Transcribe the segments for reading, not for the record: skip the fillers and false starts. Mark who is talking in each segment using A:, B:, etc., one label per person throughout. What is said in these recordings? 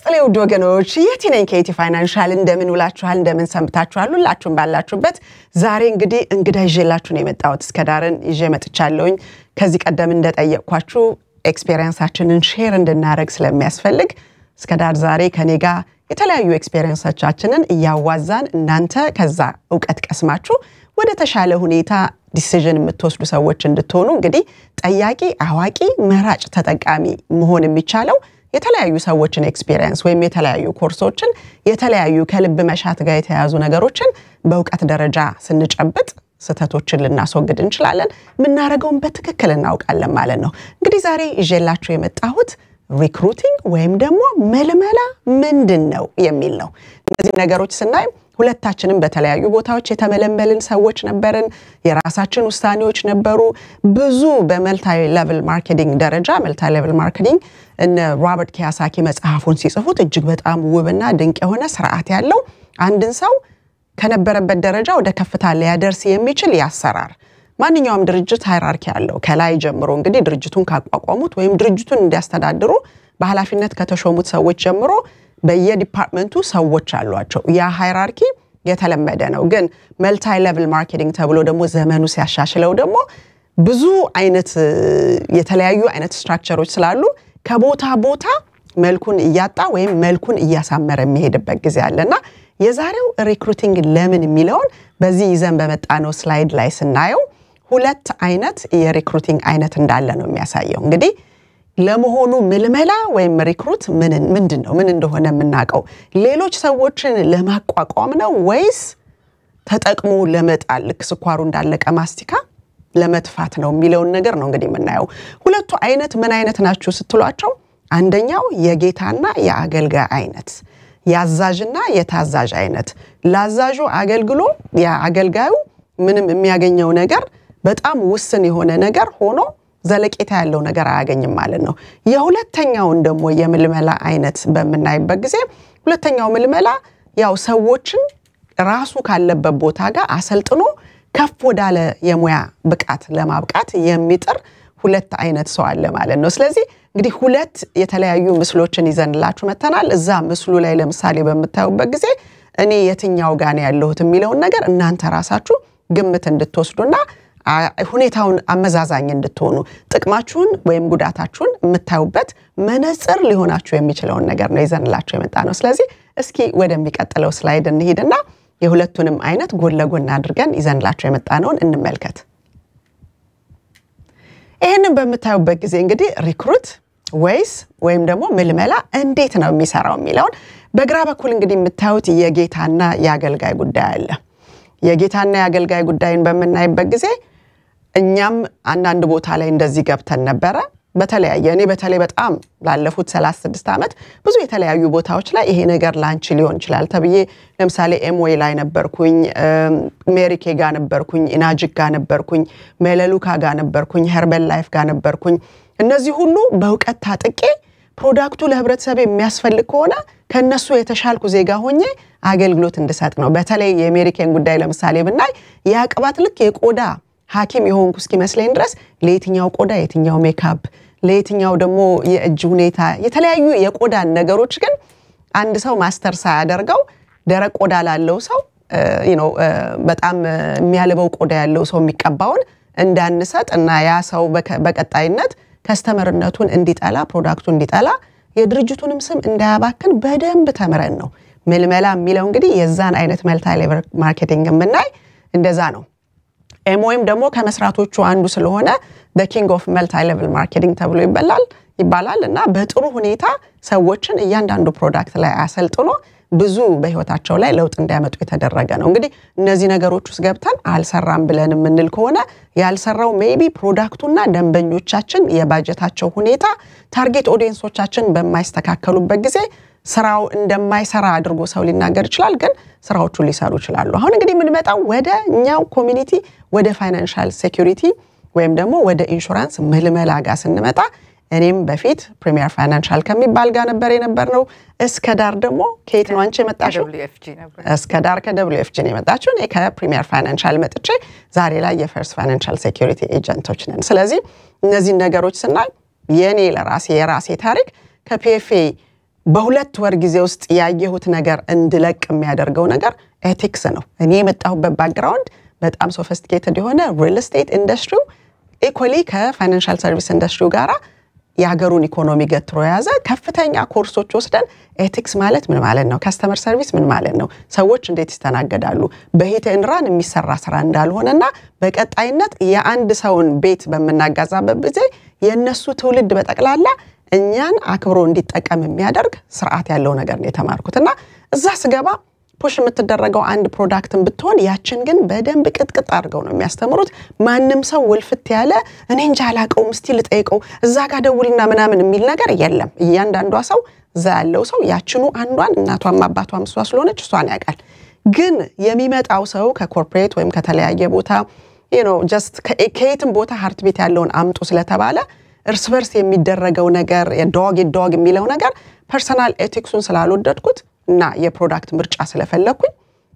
A: ይስጥልኝ ውድ ወገኖች የቲ ነኝ ከኢቲ ፋይናንሻል እንደምን ውላችኋል እንደምን ሰምታችኋል ሁላችሁም ባላችሁበት ዛሬ እንግዲህ እንግዳ ይዤላችሁ ነው የመጣሁት እስከዳርን ይዤ መጥቻለሁኝ ከዚህ ቀደም እንደጠየቅኳችሁ ኤክስፒሪየንሳችንን ሼር እንድናረግ ስለሚያስፈልግ እስከዳር ዛሬ ከኔ ጋር የተለያዩ ኤክስፒሪየንሳችንን ያዋዛን እናንተ ከዛ ዕውቀት ቀስማችሁ ወደ ተሻለ ሁኔታ ዲሲዥን የምትወስዱ ሰዎች እንድትሆኑ እንግዲህ ጠያቂ አዋቂ መራጭ ተጠቃሚ መሆን የሚቻለው የተለያዩ ሰዎችን ኤክስፒሪየንስ ወይም የተለያዩ ኮርሶችን የተለያዩ ከልብ መሻት ጋር የተያዙ ነገሮችን በእውቀት ደረጃ ስንጨብጥ ስተቶችን ልናስወግድ እንችላለን ምናረጋውን በትክክል እናውቃለን ማለት ነው እንግዲህ ዛሬ ይዤላችሁ የመጣሁት ሪክሩቲንግ ወይም ደግሞ መልመላ ምንድነው የሚል ነው እነዚህ ነገሮች ስናይ ሁለታችንም በተለያዩ ቦታዎች የተመለመልን ሰዎች ነበርን የራሳችን ውሳኔዎች ነበሩ ብዙ በመልታይ ሌቭል ማርኬቲንግ ደረጃ መልታይ ሌቭል ማርኬቲንግ እነ ሮበርት ኪዮሳኪ መጽሐፉን ሲጽፉት እጅግ በጣም ውብና ድንቅ የሆነ ስርዓት ያለው አንድን ሰው ከነበረበት ደረጃ ወደ ከፍታ ሊያደርስ የሚችል ያሰራር ማንኛውም ድርጅት ሃይራርኪ ያለው ከላይ ጀምሮ እንግዲህ ድርጅቱን ካቋቋሙት ወይም ድርጅቱን እንዲያስተዳድሩ በኃላፊነት ከተሾሙት ሰዎች ጀምሮ በየዲፓርትመንቱ ሰዎች አሏቸው ያ ሃይራርኪ የተለመደ ነው ግን መልታይ ሌቭል ማርኬቲንግ ተብሎ ደግሞ ዘመኑ ሲያሻሽለው ደግሞ ብዙ አይነት የተለያዩ አይነት ስትራክቸሮች ስላሉ ከቦታ ቦታ መልኩን ያጣ ወይም መልኩን ያሳመረ የሚሄድበት ጊዜ አለና የዛሬው ሪክሩቲንግ ለምን የሚለውን በዚህ ይዘን በመጣነው ስላይድ ላይ ስናየው ሁለት አይነት የሪክሩቲንግ አይነት እንዳለ ነው የሚያሳየው እንግዲህ ለመሆኑ ምልመላ ወይም ሪክሩት ምንድነው ምን እንደሆነ የምናቀው ሌሎች ሰዎችን ለማቋቋም ነው ወይስ ተጠቅሞ ለመጣል ስኳሩ እንዳለቀ ማስቲካ ለመጥፋት ነው የሚለው ነገር ነው እንግዲህ የምናየው ሁለቱ አይነት ምን አይነት ናቸው ስትሏቸው አንደኛው የጌታና የአገልጋይ አይነት ያዛዥና የታዛዥ አይነት ላዛዡ አገልግሎ ያአገልጋዩ ምንም የሚያገኘው ነገር በጣም ውስን የሆነ ነገር ሆኖ ዘለቄታ ያለው ነገር አያገኝም ማለት ነው የሁለተኛውን ደግሞ የምልመላ አይነት በመናይበት ጊዜ ሁለተኛው ምልመላ ያው ሰዎችን ራሱ ካለበት ቦታ ጋር አሰልጥኖ ከፍ ወዳለ የሙያ ብቃት ለማብቃት የሚጥር ሁለት አይነት ሰው አለ ማለት ነው ስለዚህ እንግዲህ ሁለት የተለያዩ ምስሎችን ይዘንላችሁ መተናል እዛ ምስሉ ላይ ለምሳሌ በመታዩበት ጊዜ እኔ የትኛው ጋር ነው ያለሁት የሚለው ነገር እናንተ ራሳችሁ ግምት እንድትወስዱና ሁኔታውን አመዛዛኝ እንድትሆኑ ጥቅማችሁን ወይም ጉዳታችሁን የምታዩበት መነጽር ሊሆናችሁ የሚችለው ነገር ነው ይዘንላችሁ የመጣነው ስለዚህ እስኪ ወደሚቀጥለው ስላይድ እንሂድና የሁለቱንም አይነት ጎን ለጎን አድርገን ይዘንላችሁ የመጣነውን እንመልከት ይሄንን በመታዩበት ጊዜ እንግዲህ ሪክሩት ወይም ደግሞ ምልመላ እንዴት ነው የሚሰራው የሚለውን በግራ በኩል እንግዲህ የምታዩት የጌታና የአገልጋይ ጉዳይ አለ የጌታና የአገልጋይ ጉዳይን በመናይበት ጊዜ እኛም አንድ ቦታ ላይ እንደዚህ ገብተን ነበር በተለያየ እኔ በተለይ በጣም ላለፉት 36 አመት ብዙ የተለያዩ ቦታዎች ላይ ይሄ ነገር ላንቺ ሊሆን ይችላል ተብዬ ለምሳሌ ኤምዌይ ላይ ነበርኩኝ ሜሪኬ ጋር ነበርኩኝ ኢናጂክ ጋር ነበርኩኝ ሜለሉካ ጋር ነበርኩኝ ሄርበል ላይፍ ጋር ነበርኩኝ እነዚህ ሁሉ በእውቀት ታጥቄ ፕሮዳክቱ ለህብረተሰብ የሚያስፈልግ ሆነ ከነሱ የተሻልኩ ዜጋ ሆኜ አገልግሎት እንድሰጥ ነው በተለይ የአሜሪካን ጉዳይ ለምሳሌ ብናይ ያቀባት ልክ የቆዳ ሐኪም የሆንኩ እስኪ መስለኝ ድረስ ለየትኛው ቆዳ የትኛው ሜካፕ ለየትኛው ደግሞ የእጅ ሁኔታ የተለያዩ የቆዳ ነገሮች ግን አንድ ሰው ማስተር ሳያደርገው ደረቅ ቆዳ ላለው ሰው በጣም የሚያልበው ቆዳ ያለው ሰው የሚቀባውን እንዳንሰጥ እና ያ ሰው በቀጣይነት ከስተመርነቱን እንዲጣላ ፕሮዳክቱ እንዲጣላ የድርጅቱንም ስም እንዳያባክን በደንብ ተመረን ነው መልመላ የሚለው እንግዲህ የዛን አይነት መልታይ ሌቭል ማርኬቲንግ የምናይ እንደዛ ነው ኤምኦኤም ደግሞ ከመስራቶቹ አንዱ ስለሆነ the king of multi level marketing ተብሎ ይባላል እና በጥሩ ሁኔታ ሰዎችን እያንዳንዱ ፕሮዳክት ላይ አሰልጥኖ ብዙ በህይወታቸው ላይ ለውጥ እንዲያመጡ የተደረገ ነው እንግዲህ እነዚህ ነገሮች ውስጥ ገብተን አልሰራም ብለን ምንል ከሆነ ያልሰራው ሜቢ ፕሮዳክቱና ደንበኞቻችን የባጀታቸው ሁኔታ ታርጌት ኦዲየንሶቻችን በማይስተካከሉበት ጊዜ ስራው እንደማይሰራ አድርጎ ሰው ሊናገር ይችላል ግን ስራዎቹ ሊሰሩ ይችላሉ አሁን እንግዲህ ምን መጣው ወደኛው ኮሚኒቲ ወደ ፋይናንሻል ሴኩሪቲ ወይም ደግሞ ወደ ኢንሹራንስ መልመላ ጋር ስንመጣ እኔም በፊት ፕሪሚየር ፋይናንሻል ከሚባል ጋር የነበርነው እስከዳር ደግሞ ከየት ነው አንቺ መጣሽው
B: WFG ነበር
A: እስከዳር ከWFG ነው መጣችው እኔ ከፕሪሚየር ፋይናንሻል መጥቼ ዛሬ ላይ የፈርስት ፋይናንሻል ሴኩሪቲ ኤጀንቶች ነን ስለዚህ እነዚህ ነገሮች ስናይ የኔ ለራሴ የራሴ ታሪክ ከፒኤፍኤ በሁለት ወር ጊዜ ውስጥ ያየሁት ነገር እንድለቅ የሚያደርገው ነገር ኤቲክስ ነው እኔ የመጣሁበት ባክግራውንድ በጣም ሶፊስቲኬትድ የሆነ ሪል ስቴት ኢንደስትሪው ኢኳሊ ከፋይናንሻል ሰርቪስ ኢንደስትሪው ጋራ ያገሩን ኢኮኖሚ ገትሮ ያዘ ከፍተኛ ኮርሶች ወስደን ኤቲክስ ማለት ምን ማለት ነው ከስተመር ሰርቪስ ምን ማለት ነው ሰዎች እንዴት ይስተናገዳሉ በሂት እንራን የሚሰራ ስራ እንዳልሆነና በቀጣይነት የአንድ ሰውን ቤት በመናጋዛበት ጊዜ የነሱ ትውልድ በጠቅላላ እኛን አክብሮ እንዲጠቀም የሚያደርግ ስርዓት ያለው ነገር ነው የተማርኩትና እዛ ስገባ ፑሽ የምትደረገው አንድ ፕሮዳክትን ብትሆን ያችን ግን በደንብ ቅጥቅጥ አድርገው ነው የሚያስተምሩት ማንንም ሰው ወልፍት ያለ እኔ እንጃ አላቀው ምስቲ ልጠይቀው እዛ ጋር ደውልና ምናምን የሚል ነገር የለም እያንዳንዷ ሰው እዛ ያለው ሰው ያችኑ አንዷን እናቷም አባቷም እሷ ስለሆነች እሷን ያውቃል ግን የሚመጣው ሰው ከኮርፖሬት ወይም ከተለያየ ቦታ just ከየትም ቦታ ሃርት ቤት ያለውን አምጡ ስለተባለ እርስ በርስ የሚደረገው ነገር የዶግ የሚለው ነገር ፐርሰናል ኤቲክሱን ስላልወደድኩት እና የፕሮዳክት ምርጫ ስለፈለኩኝ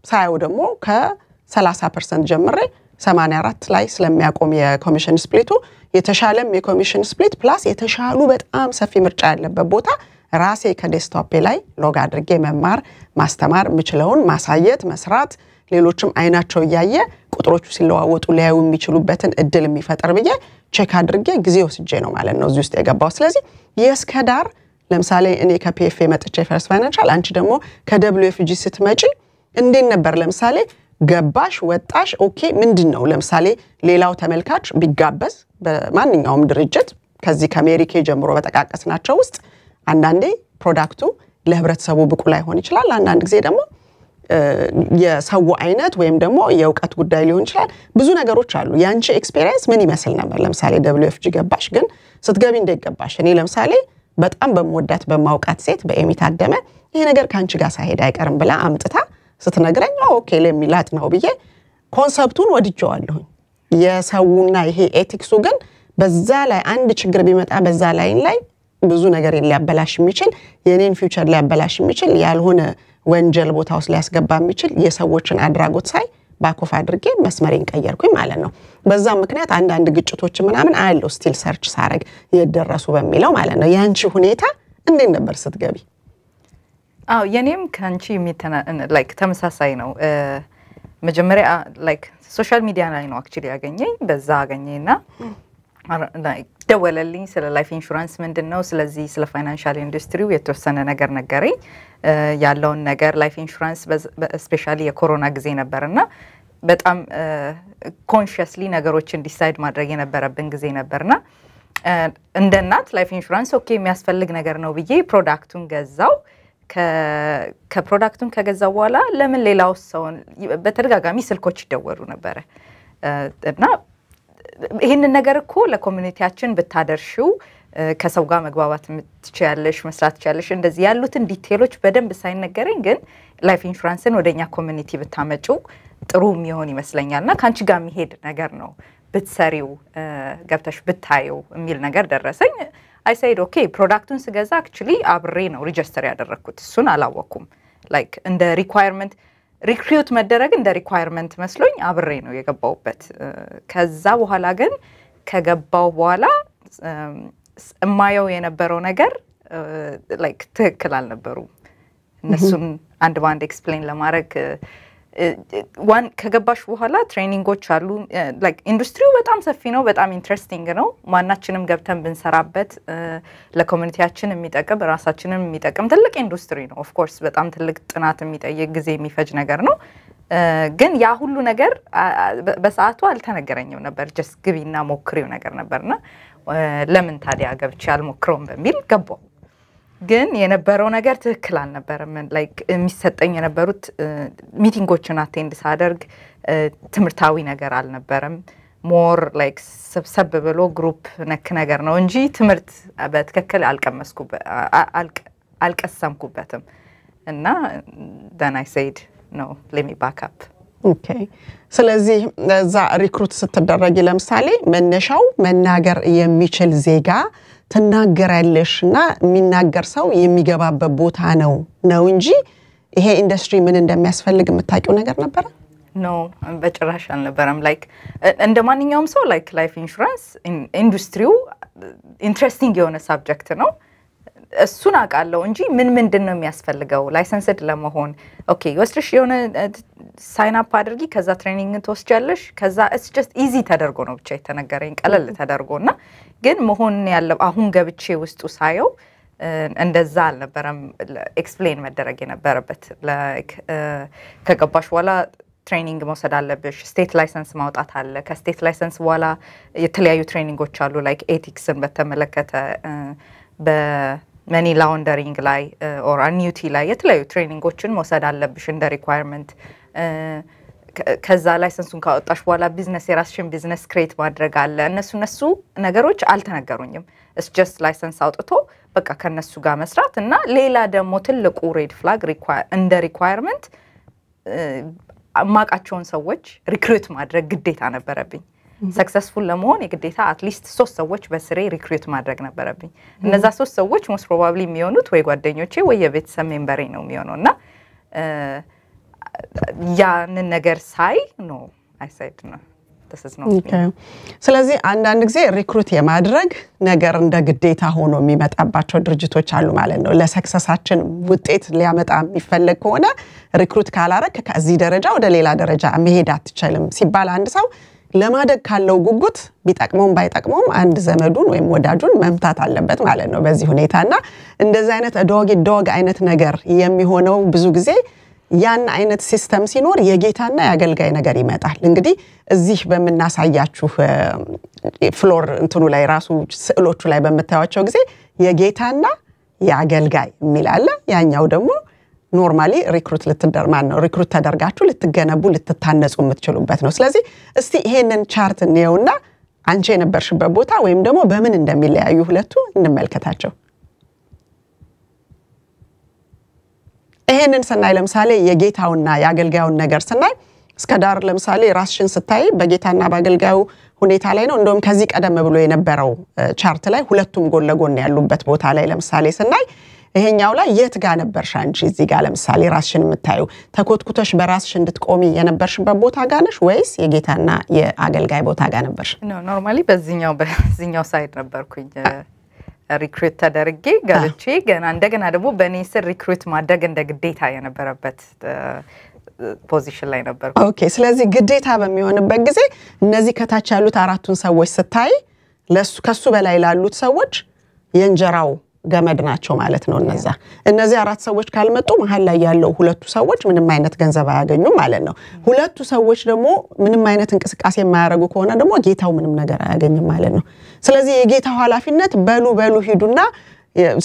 A: ሳይው ደግሞ ከ30% ጀምሬ 84 ላይ ስለሚያቆም የኮሚሽን ስፕሊቱ የተሻለም የኮሚሽን ስፕሊት ፕላስ የተሻሉ በጣም ሰፊ ምርጫ ያለበት ቦታ ራሴ ከዴስክቶፕ ላይ ሎግ አድርጌ መማር ማስተማር ምችለውን ማሳየት መስራት ሌሎችም አይናቸው ያያየ ቁጥሮቹ ሲለዋወጡ ሊያዩ የሚችሉበትን እድል የሚፈጠር ብዬ ቼክ አድርጌ ጊዜ ወስጄ ነው ማለት ነው እዚህ ውስጥ የገባው ስለዚህ የስከዳር ለምሳሌ እኔ ከፒኤፍኤ መጥቼ ፈርስት ፋይናንሻል አንቺ ደግሞ ከDWFG ስትመጪ እንዴት ነበር ለምሳሌ ገባሽ ወጣሽ ኦኬ ምንድነው ለምሳሌ ሌላው ተመልካች ቢጋበዝ በማንኛውም ድርጅት ከዚህ ከሜሪኬ ጀምሮ በተቃቀስናቸው ውስጥ አንዳንዴ ፕሮዳክቱ ለህብረተሰቡ ብቁ ላይ ሆን ይችላል አንዳንድ ጊዜ ደግሞ የሰው አይነት ወይም ደግሞ የውቀት ጉዳይ ሊሆን ይችላል ብዙ ነገሮች አሉ ያንቺ ኤክስፒሪየንስ ምን ይመስል ነበር ለምሳሌ WFG ገባሽ ግን ስትገቢ እንደገባሽ እኔ ለምሳሌ በጣም በመወዳት በማውቃት ሴት በኤሚ ታደመ ይሄ ነገር ካንቺ ጋር ሳይሄድ አይቀርም ብላ አምጥታ ስትነግረኝ ኦኬ ለሚላጥ ነው ብዬ ኮንሰፕቱን ወድጄዋለሁ የሰውና ይሄ ኤቲክሱ ግን በዛ ላይ አንድ ችግር ቢመጣ በዛ ላይ ብዙ ነገር ሊያበላሽ የሚችል የኔን ፊውቸር ሊያበላሽ የሚችል ያልሆነ ወንጀል ቦታ ውስጥ ሊያስገባ የሚችል የሰዎችን አድራጎት ሳይ ባኮፍ አድርጌ መስመሬን ቀየርኩኝ ማለት ነው በዛ ምክንያት አንድ ግጭቶች ምናምን አያለው ስቲል ሰርች ሳረግ የደረሱ በሚለው ማለት ነው ያንቺ ሁኔታ እንዴት ነበር ስትገቢ
B: የኔም ካንቺ ላይክ ተመሳሳይ ነው መጀመሪያ ላይክ ሶሻል ሚዲያ ላይ ነው አክቹሊ ያገኘኝ በዛ አገኘኝና like ደወለልኝ ስለ ላይፍ ኢንሹራንስ ምንድነው ስለዚህ ስለ ፋይናንሻል ኢንዱስትሪው የተወሰነ ነገር ነገረኝ ያለውን ነገር ላይፍ ኢንሹራንስ ስፔሻሊ የኮሮና ጊዜ ነበርና በጣም ኮንሺየስሊ ነገሮችን ዲሳይድ ማድረግ የነበረብን ጊዜ ነበርና እንደናት ላይፍ ኢንሹራንስ ኦኬ የሚያስፈልግ ነገር ነው ብዬ ፕሮዳክቱን ገዛው ከፕሮዳክቱን ከገዛው በኋላ ለምን ሌላው ሰው በተደጋጋሚ ስልኮች ይደወሉ ነበር እና ይሄንን ነገር እኮ ለኮሚኒቲያችን ብታደርሽው ከሰው ጋር መግባባት ትችያለሽ መስራት ትችያለሽ እንደዚህ ያሉትን ዲቴሎች በደንብ ሳይነገረኝ ግን ላይፍ ኢንሹራንስን ወደኛ ኮሚኒቲ ብታመጩ ጥሩ የሚሆን ይመስለኛልና ካንቺ ጋር የሚሄድ ነገር ነው ብትሰሪው ገብተሽ ብታዩ የሚል ነገር ደረሰኝ I said okay ፕሮዳክቱን ስገዛ actually አብሬ ነው ሬጂስተር ያደረኩት እሱን አላወኩም like እንደ requirement ሪክሩት መደረግ እንደ ሪኳየርመንት መስሎኝ አብሬ ነው የገባውበት ከዛ በኋላ ግን ከገባው በኋላ እማየው የነበረው ነገር ላይክ ትክክል አልነበሩ እነሱን አንድ ባንድ ኤክስፕሌን ለማድረግ ዋን ከገባሽ በኋላ ትሬኒንጎች አሉ ላይክ ኢንዱስትሪው በጣም ሰፊ ነው በጣም ኢንትረስቲንግ ነው ማናችንም ገብተን ብንሰራበት ለኮሚኒቲያችን የሚጠቅም ራሳችንን የሚጠቅም ትልቅ ኢንዱስትሪ ነው ኦፍ ኮርስ በጣም ትልቅ ጥናት የሚጠይቅ ጊዜ የሚፈጅ ነገር ነው ግን ያ ሁሉ ነገር በሰዓቱ አልተነገረኝም ነበር just ግቢና ሞክሪው ነገር ነበርና ለምን ታዲያ ገብቼ አልሞክረውም በሚል ገባው ግን የነበረው ነገር ትክክል አልነበረም ላይክ የሚሰጠኝ የነበሩት ሚቲንጎችን አቴንድ ሳደርግ ትምርታዊ ነገር አልነበረም ሞር ላይክ ሰብሰብ ብሎ ግሩፕ ነክ ነገር ነው እንጂ ትምርት በትክክል አልቀሰምኩበትም እና then I said no let me back up
A: okay ስለዚህ ዛ ሪክሩት ስትደረጊ ለምሳሌ መነሻው መናገር የሚችል ዜጋ ተናገራለሽና የሚናገር ሰው የሚገባበት ቦታ ነው እንጂ ይሄ ኢንደስትሪ ምን እንደሚያስፈልግ የምታውቂው ነገር ነበር
B: no በጭራሽ አልነበረም ላይክ እንደማንኛውም ሰው ላይክ ላይፍ ኢንሹራንስ ኢንዱስትሪው ኢንትረስቲንግ የሆነ ሳብጀክት ነው እሱን አቃለው እንጂ ምንድነው የሚያስፈልገው ላይሰንስድ ለመሆን ኦኬ ወስድሽ የሆነ ሳይን አፕ አድርጊ ከዛ ትሬኒንግ ትወስጃለሽ ከዛ it's just easy ተደርጎ ነው ብቻ የተነገረኝ ቀለል ተደርጎና ግን መሆን ያለው አሁን ገብቼ ውስጡ ሳየው እንደዛ አልነበረም ኤክስፕሌን መደረግ የነበረበት ላይክ ከገባሽ በኋላ ትሬኒንግ መውሰድ አለብሽ ስቴት ላይሰንስ ማውጣት አለ ከስቴት ላይሰንስ በኋላ የተለያዩ ትሬኒንጎች አሉ ላይክ ኤቲክስን በተመለከተ በመኒ ላውንደሪንግ ላይ ኦር አኒዩቲ ላይ የተለያዩ ትሬኒንጎችን መውሰድ አለብሽ እንደ ሪኳየርመንት ከዛ ላይሰንሱን ካወጣሽ በኋላ ቢዝነስ የራስሽን ቢዝነስ ክሬት ማድረግ አለ እነሱ ነገሮች አልተነገሩኝም it's just ላይሰንስ አውጥቶ በቃ ከነሱ ጋር መስራት እና ሌላ ደግሞ ትልቁ ሬድ ፍላግ እንደ ሪኳየርመንት ማቃቸውን ሰዎች ሪክሩት ማድረግ ግዴታ ነበረብኝ ሰክሰስፉል ለመሆን የግዴታ አትሊስት 3 ሰዎች በስሬ ሪክሩት ማድረግ ነበረብኝ እነዛ 3 ሰዎች most probably የሚሆኑት ወይ ጓደኞቼ ወይ የቤተሰብ ሜምበሬ ነው የሚሆነውና ያንን ነገር ሳይ ነው I said no this is not
A: okay ስለዚህ አንዳንድ ጊዜ ሪክሩት የማድረግ ነገር እንደ ግዴታ ሆኖ የሚመጣባቸው ድርጅቶች አሉ ማለት ነው ለሰክሰሳችን ውጤት ሊያመጣ የሚፈልግ ከሆነ ሪክሩት ካላረክ ከዚህ ደረጃ ወደ ሌላ ደረጃ መሄድ አትችልም ሲባል አንድ ሰው ለማደግ ካለው ጉጉት ቢጠቅመውም ባይጠቅመውም አንድ ዘመዱን ወይም ወዳጁን መምታት አለበት ማለት ነው በዚህ ሁኔታና እንደዚህ አይነት ዶግ አይነት ነገር የሚሆነው ብዙ ጊዜ ያን አይነት ሲስተም ሲኖር የጌታና ያገልጋይ ነገር ይመጣል እንግዲህ እዚህ በመናሳያችሁ ፍሎር እንትኑ ላይ ራሱ ስዕሎቹ ላይ በመታያቸው ጊዜ የጌታና ያገልጋይ የሚላል ያኛው ደግሞ ኖርማሊ ሪክሩት ሪክሩት ተደርጋችሁ ልትገነቡ ልትታነጹ የምትችሉበት ነው ስለዚህ እስቲ ይሄንን ቻርት እንየውና አንቺ የነበርሽበት ቦታ ወይም ደግሞ በምን እንደሚለያዩ ሁለቱ እንመልከታቸው ይሄንን ሰናይ ለምሳሌ የጌታውና ያገልጋዩን ነገር ሰናይ እስከዳር ለምሳሌ ራስሽን ስታይ በጌታና ባገልጋዩ ሁኔታ ላይ ነው እንደውም ከዚህ ቀደም ብሎ የነበረው ቻርት ላይ ሁለቱም ጎን ለጎን ያሉበት ቦታ ላይ ለምሳሌ ሰናይ ይሄኛው ላይ የት ጋር ነበርሽ አንቺ እዚህ ጋር ለምሳሌ ራስሽን የምታዩ ተኮትኩተሽ በራስሽ እንድትቆሚ የነበርሽበት ቦታ ጋር ነሽ ወይስ የጌታና የአገልጋይ ቦታ ጋር ነበርሽ
B: ኖርማሊ በዚህኛው ሳይድ ነበርኩኝ ሪክሩት ተደርጌ ገልጬ ገና እንደገና ደግሞ በኔ ስር ሪክሩት ማድረግ እንደ ግዴታ የነበረበት ፖዚሽን ላይ ነበር
A: ኦኬ ስለዚህ ግዴታ በሚሆንበት ጊዜ እነዚህ ከታች ያሉት አራቱን ሰዎች ስታይ ከሱ በላይ ላሉት ሰዎች የእንጀራው ገመድ ናቸው ማለት ነው እነዚህ አራት ሰዎች ካልመጡ መሃል ላይ ያለው ሁለቱ ሰዎች ምንም አይነት ገንዘብ አያገኙም ማለት ነው ሁለቱ ሰዎች ደግሞ ምንም አይነት እንቅስቃሴ የማያረጉ ከሆነ ደግሞ ጌታው ምንም ነገር አያገኝም ማለት ነው ስለዚህ የጌታው ኃላፊነት በሉ ሂዱና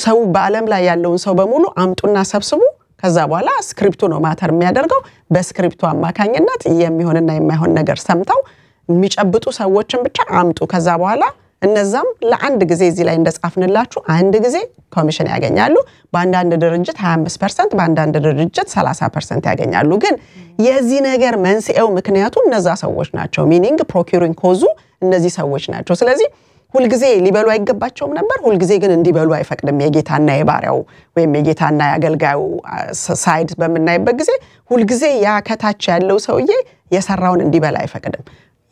A: ሰው በአለም ላይ ያለውን ሰው በሙሉ አምጡና ሰብስቡ ከዛ በኋላ ስክሪፕቱ ነው ማተር የሚያደርገው በስክሪፕቱ አማካኝነት የሚሆንና የማይሆን ነገር ሰምተው የሚጨብጡ ሰዎችን ብቻ አምጡ ከዛ በኋላ እነዛም ለአንድ ጊዜ እዚህ ላይ እንደጻፍንላችሁ አንድ ጊዜ ኮሚሽን ያገኛሉ በአንዳንድ ድርጅት 25% በአንዳንድ ድርጅት 30% ያገኛሉ ግን የዚህ ነገር መንስኤው ምክንያቱ እነዛ ሰዎች ናቸው ሚኒንግ ፕሮኪሪንግ ኮዙ እነዚህ ሰዎች ናቸው ስለዚህ ሁሉ ጊዜ ሊበሉ አይገባቸውም ነበር ሁሉ ጊዜ ግን እንዲበሉ አይፈቅድም የጌታና የባሪያው ወይም የጌታና ያገልጋዩ ሳይድ በመናይበት ጊዜ ሁሉ ጊዜ ያ ከታች ያለው ሰውዬ የሰራውን እንዲበላ አይፈቅድም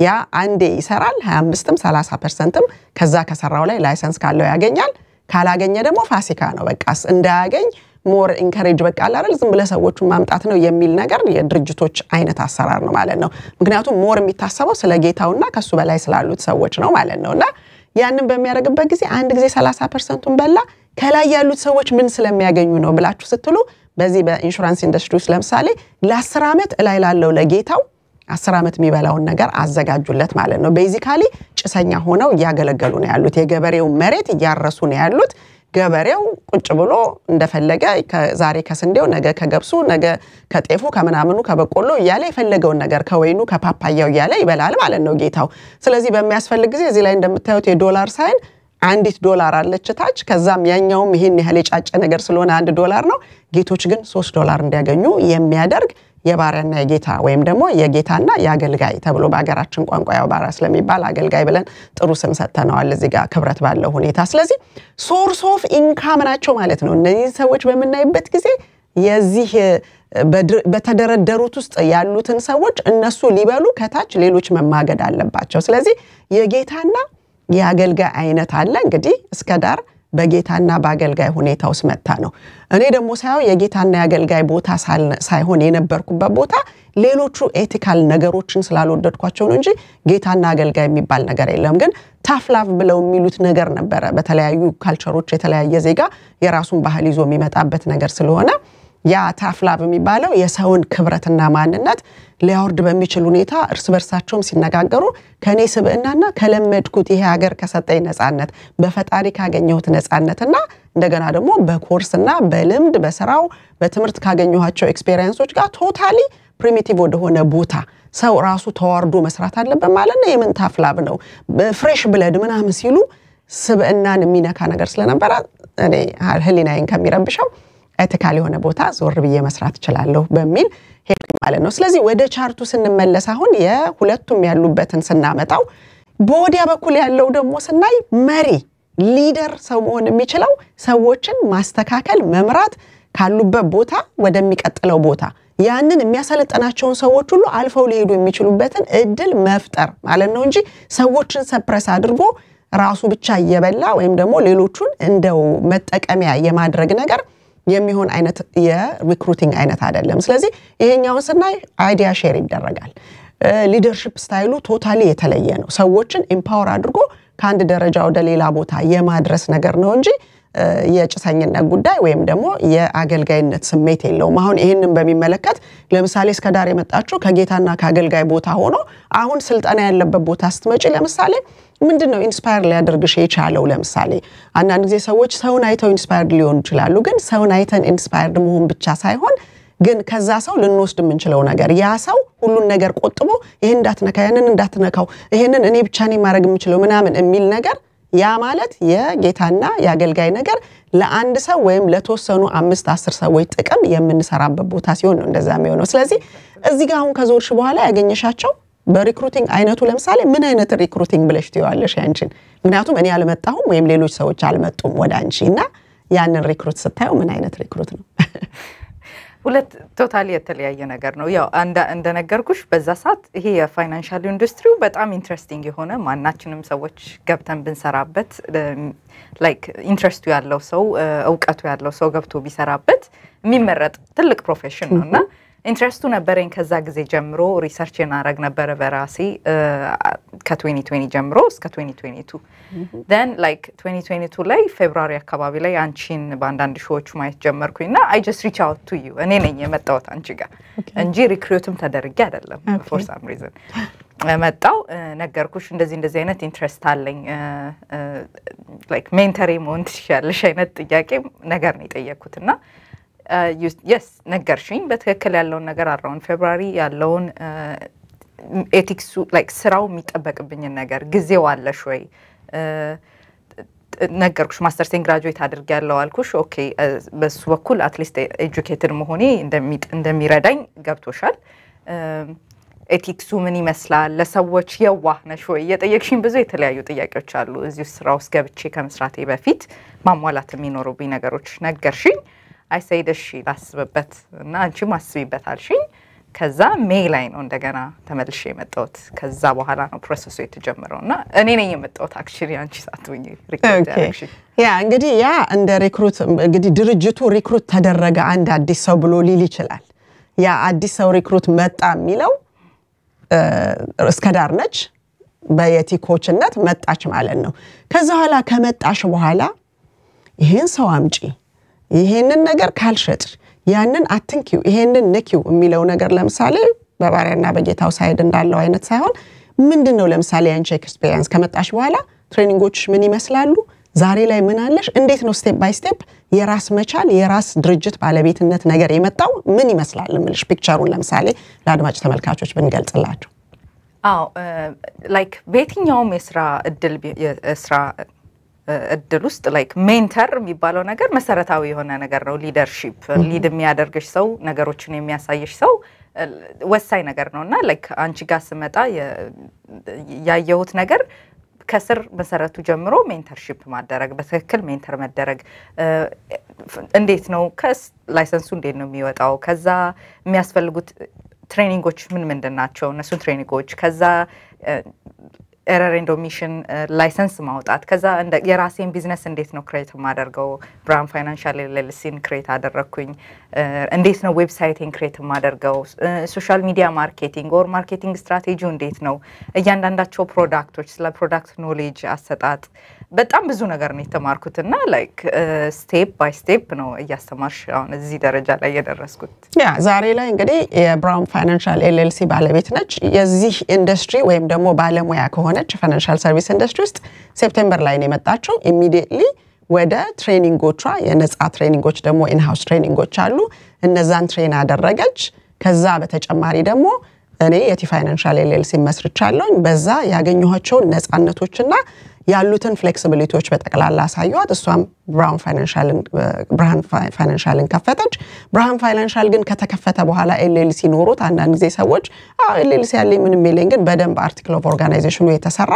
A: ያ አንዴ ይሰራል 25ም 30%ም ከዛ ከሰራው ላይ ላይሰንስ ካለው ያገኛል ካላገኘ ደግሞ ፋሲካ ነው በቃስ እንዳያገኝ ሞር ኢንከሬጅ በቃ አይደል ዝም ብለ ሰዎችን ማምጣት ነው የሚል ነገር የድርጅቶች አይነት አሰራር ነው ማለት ነው ምክንያቱም ሞር የሚታሰበው ስለ ጌታውና ከሱ በላይ ስላሉት ሰዎች ነው ማለት ነውና ያንን በሚያደርግበት ጊዜ አንድ ጊዜ 30%ን በላ ከላይ ያሉት ሰዎች ምን ስለሚያገኙ ነው ብላችሁ ስትሉ በዚህ በኢንሹራንስ ኢንዱስትሪ ውስጥ ለምሳሌ ለ10 አመት ላይ ላለው ለጌታው 10 አመት የሚበላውን ነገር አዘጋጁለት ማለት ነው ቤዚካሊ ጭሰኛ ሆነው ያገለገሉ ነው ያሉት የገበሬው መሬት ያያረሱ ነው ያሉት ገበሬው ቁጭ ብሎ እንደፈለገ ከዛሬ ከስንዴው ነገ ከገብሱ ነገ ከጤፉ ከመናምኑ ከበቆሎ ያለ የፈለገው ነገር ከወይኑ ከፓፓያው ያለ ይበላል ማለት ነው ጌታው ስለዚህ በሚያስፈልግ ጊዜ እዚህ ላይ እንደምታዩት የዶላር ሳይን አንዲት ዶላር አለች ታች ከዛም ያኛውም ይሄን ያህል የጫጨ ነገር ስለሆነ $1 ነው ጌቶች ግን $3 እንዲያገኙ የሚያደርግ የባሪያና የጌታ ወይም ደግሞ የጌታና ያገልጋይ ተብሎ በአገራችን ቋንቋ ያው ባሪያ ስለሚባል አገልጋይ ብለን ጥሩ ስም ሰጥተናል እዚህ ጋር ክብረት ባለው ሁኔታ ስለዚህ ሶርስ ኦፍ ኢንካም ናቸው ማለት ነው እነዚህ ሰዎች በመናይበት ጊዜ የዚህ በተደረደሩት ውስጥ ያሉትን ሰዎች እነሱ ሊበሉ ከታች ሌሎች መማገድ አለባቸው ስለዚህ የጌታና ያገልጋይ አይነት አለ እንግዲህ እስከ ዳር በጌታና በአገልጋይ ሁኔታው ስመጣ ነው እኔ ደግሞ ሳይው የጌታና የአገልጋይ ቦታ ሳይሆን የነበርኩበት ቦታ ሌሎቹ ኤቲካል ነገሮችን ስላልወደድኳቸው ነው እንጂ ጌታና አገልጋይ የሚባል ነገር የለም ግን ታፍ ላቭ ብለው የሚሉት ነገር ነበር በተለያዩ ካልቸሮች የተለያየ ዜጋ የራሱን ባህል ይዞ የሚመጣበት ነገር ስለሆነ ያ ታፍ ላቭ የሚባለው የሰውን ክብረትና ማንነት ሊያወርድ በሚችል ሁኔታ እርስ በርሳቸውም ሲነጋገሩ ከኔ ስብዕናና ከለመድኩት ይሄ ሀገር ከሰጠኝ ነፃነት በፈጣሪ ካገኘሁት ነፃነትና እንደገና ደግሞ በኮርስና በልምድ በስራው በትምርት ካገኘኋቸው ኤክስፒሪየንሶች ጋር ቶታሊ ፕሪሚቲቭ ወደሆነ ቦታ ሰው ራሱ ተዋርዶ መስራት አለበት ማለት ነው የምን ታፍ ላቭ ነው ፍሬሽ ብለድ ምናምን ሲሉ ስብዕናን የሚነካ ነገር ስለነበረ እኔ ህሊናዬን ከሚረብሸው ኤቲካል የሆነ ቦታ ዞር ብዬ መስራት እችላለሁ በሚል ሄድኩ ማለት ነው ስለዚህ ወደ ቻርቱ ስንመለስ አሁን የሁለቱም ያሉበትን ስናመጣው በወዲያ በኩል ያለው ደግሞ ስናይ መሪ ሊደር ሰው መሆን የሚችለው ሰዎችን ማስተካከል መምራት ካሉበት ቦታ ወደሚቀጥለው ቦታ ያንን የሚያሰለጠናቸውን ሰዎች ሁሉ አልፈው ሊሄዱ የሚችሉበትን እድል መፍጠር ማለት ነው እንጂ ሰዎችን ሰፕረስ አድርጎ ራሱ ብቻ እየበላ ወይም ደግሞ ሌሎቹን እንደው መጠቀሚያ የማድረግ ነገር የሚሆን አይነት የሪክሩቲንግ አይነት አይደለም ስለዚህ ይሄኛውን ስናይ አይዲያ ሼር ይደረጋል ሊደርሺፕ ስታይሉ ቶታሊ የተለየ ነው ሰዎችን ኤምፓወር አድርጎ ከአንድ ደረጃ ወደ ሌላ ቦታ የማድረስ ነገር ነው እንጂ የጭሰኝነት ጉዳይ ወይም ደግሞ የአገልጋይነት ስሜት የለውም አሁን ይሄንን በሚመለከት ለምሳሌ እስከዳር የመጣችሁ ከጌታና ከአገልጋይ ቦታ ሆኖ አሁን ስልጣና ያለበት ቦታ ስትመጪ ለምሳሌ ምንድነው ኢንስፓየር ሊያደርግሽ የቻለው ለምሳሌ አንዳንድ ጊዜ ሰዎች ሰውን አይተው ኢንስፓየርድ ሊሆኑ ይችላሉ ግን ሰውን አይተን ኢንስፓየርድ መሆን ብቻ ሳይሆን ግን ከዛ ሰው ልንወስድ የምንችለው ነገር ያ ሰው ሁሉን ነገር ቆጥቦ ይሄን እንዳትነካ ያንን እንዳትነካው ይሄንን እኔ ብቻ ነኝ ማድረግ የምችለው ምናምን የሚል ነገር ያ ማለት የጌታና የአገልጋይ ነገር ለአንድ ሰው ወይም ለተወሰኑ 5-10 ሰዎች ጥቅም የምንሰራበት ቦታ ሲሆን ነው እንደዛ የሚሆነው ስለዚህ እዚህ ጋር አሁን ከዞርሽ በኋላ ያገኘሻቸው በሪክሩቲንግ አይነቱ ለምሳሌ ምን አይነት ሪክሩቲንግ ብለሽ ትይዋለሽ ያንቺን ምክንያቱም እኔ አልመጣሁም ወይም ሌሎች ሰዎች አልመጡም ወደ አንቺና ያንን ሪክሩት ስታዩ ምን አይነት ሪክሩት ነው
B: ሁለት ቶታሊ የተለያየ ነገር ነው ያው እንደነገርኩሽ በዛ ሰዓት ይሄ የፋይናንሻል ኢንዱስትሪው በጣም ኢንትረስቲንግ የሆነ ማናችንም ሰዎች ገብተን ብንሰራበት ላይክ ኢንትረስቱ ያለው ሰው እውቀቱ ያለው ሰው ገብቶ ቢሰራበት የሚመረጥ ትልቅ ፕሮፌሽን ነውና ኢንትረስቱ ነበረኝ ከዛ ጊዜ ጀምሮ ሪሰርች እናረግ ነበር በራሴ ከ2020 ጀምሮ እስከ 2022 then like 2022 ላይ ፌብሩዋሪ አካባቢ ላይ አንቺን በአንዳንድ ሾዎች ማየት ጀመርኩኝና I just reach out to you እኔ ነኝ የመጣሁት አንቺ ጋር እንጂ ሪክሩትም ተደርጌ አይደለም for some reason መጣው ነገርኩሽ እንደዚህ አይነት ኢንትረስት አለኝ like ሜንተሪ መሆን ትችያለሽ አይነት ጥያቄ ነገር ነው የጠየኩትና yes ነገርሽኝ በትክክል ያለውን ነገር አራውን ፌብሩዋሪ ያለውን ኤቲክሱ like ስራው የሚጠበቅብኝ ነገር ጊዜው አለሽ ወይ ነገርኩሽ ማስተርሴን ግራጁዌት አድርጌያለሁ አልኩሽ ኦኬ በሱ በኩል አትሊስት ኤጁኬትድ መሆኔ እንደሚረዳኝ ገብቶሻል ኤቲክሱ ምን ይመስላል ለሰዎች የዋህ ነሽ ወይ የጠየቅሽኝ ብዙ የተለያዩ ጥያቄዎች አሉ እዚህ ስራው ውስጥ ገብቼ ከመስራቴ በፊት ማሟላት የሚኖሩብኝ ነገሮች ነገርሽኝ I said እሺ ላስብበት እና አንቺ ማስቢበት አልሽኝ ከዛ ሜይ ላይ ነው እንደገና ተመልሼ የመጣሁት ከዛ በኋላ ነው ፕሮሰሱ የተጀመረውና እኔ ነኝ የመጣሁት አክቹሊ አንቺ ሳትሆኚ ሪክሩት ያደረግሽ
A: ያ እንግዲህ ያ እንደ ሪክሩት እንግዲህ ድርጅቱ ሪክሩት ተደረገ አንድ አዲስ ሰው ብሎ ሊል ይችላል ያ አዲስ ሰው ሪክሩት መጣ የሚለው እስከዳር ነች በየቲኮችነት መጣች ማለት ነው ከዛ በኋላ ከመጣሽ በኋላ ይሄን ሰው አምጪ ይሄንን ነገር ካልሸጥሽ ያንን አትንኪው ይሄንን ንኪው የሚለው ነገር ለምሳሌ በባሪያና በጌታው ሳይድ እንዳለው አይነት ሳይሆን ምንድነው ለምሳሌ አንቺ ኤክስፒሪየንስ ከመጣሽ በኋላ ትሬኒንጎችሽ ምን ይመስላሉ ዛሬ ላይ ምን አለሽ እንዴት ነው ስቴፕ ባይ ስቴፕ የራስ መቻል የራስ ድርጅት ባለቤትነት ነገር የመጣው ምን ይመስላል ምልሽ ፒክቸሩን ለምሳሌ ለአድማጭ ተመልካቾች ብንገልጽላችሁ
B: አዎ ላይክ በየትኛውም የስራ እድል ውስጥ ላይክ ሜንተር የሚባለው ነገር መሰረታዊ የሆነ ነገር ነው ሊደርሺፕ ሊድ የሚያደርግሽ ሰው ነገሮችን የሚያሳይሽ ሰው ወሳኝ ነገር ነውና ላይክ አንቺ ጋር ስመጣ ያየሁት ነገር ከስር መሰረቱ ጀምሮ ሜንተርሺፕ ማደረግ በትክክል ሜንተር መደረግ እንዴት ነው ላይሰንሱ እንዴት ነው የሚወጣው ከዛ የሚያስፈልጉት ትሬኒንጎች ምን ምንድናቸው እነሱ ትሬኒንጎች ከዛ ኤረር ኤንድ ኦሚሽን ላይሰንስ ማውጣት ከዛ የራሴን ቢዝነስ እንዴት ነው ክሬት ማደርገው ብራን ፋይናንሻል ኤልኤልሲን ክሬት አደረኩኝ እንዴት ነው ዌብሳይቴን ክሬት ማደርገው ሶሻል ሚዲያ ማርኬቲንግ ኦር ማርኬቲንግ ስትራቴጂው እንዴት ነው እያንዳንዳቸው ፕሮዳክቶች ስለ ፕሮዳክት ኖሌጅ አሰጣጥ በጣም ብዙ ነገር ነው የተማርኩትና ላይክ ስቴፕ ባይ ስቴፕ ነው እያስተማርሽ አሁን እዚህ ደረጃ ላይ የደረስኩት
A: ያ ዛሬ ላይ እንግዲህ የብራውን ፋይናንሻል ኤልኤልሲ ባለቤት ነች የዚህ ኢንደስትሪ ወይም ደግሞ ባለሙያ ከሆነች ፋይናንሻል ሰርቪስ ኢንደስትሪ ውስጥ ሴፕቴምበር ላይ ነው የመጣችው ኢሚዲየትሊ ወደ ትሬኒንጎቿ የነጻ ትሬኒንጎች ደግሞ ኢንሃውስ ትሬኒንጎች አሉ እነዛን ትሬን አደረገች ከዛ በተጨማሪ ደግሞ እኔ የቲ ፋይናንሻል ኤልኤልሲ መስርቻለሁ በዛ ያገኘኋቸው ነጻነቶችና ያሉትን ፍሌክሲቢሊቲዎች በጠቅላላ አሳዩት እሷም ብራውን ፋይናንሻልን ከፈተች ብራውን ፋይናንሻል ግን ከተከፈተ በኋላ ኤልኤልሲ ኖሮት አንዳንድ ጊዜ ሰዎች ኤልኤልሲ ያለ ምንም የለኝ ግን በደንብ አርቲክል ኦፍ ኦርጋናይዜሽኑ የተሰራ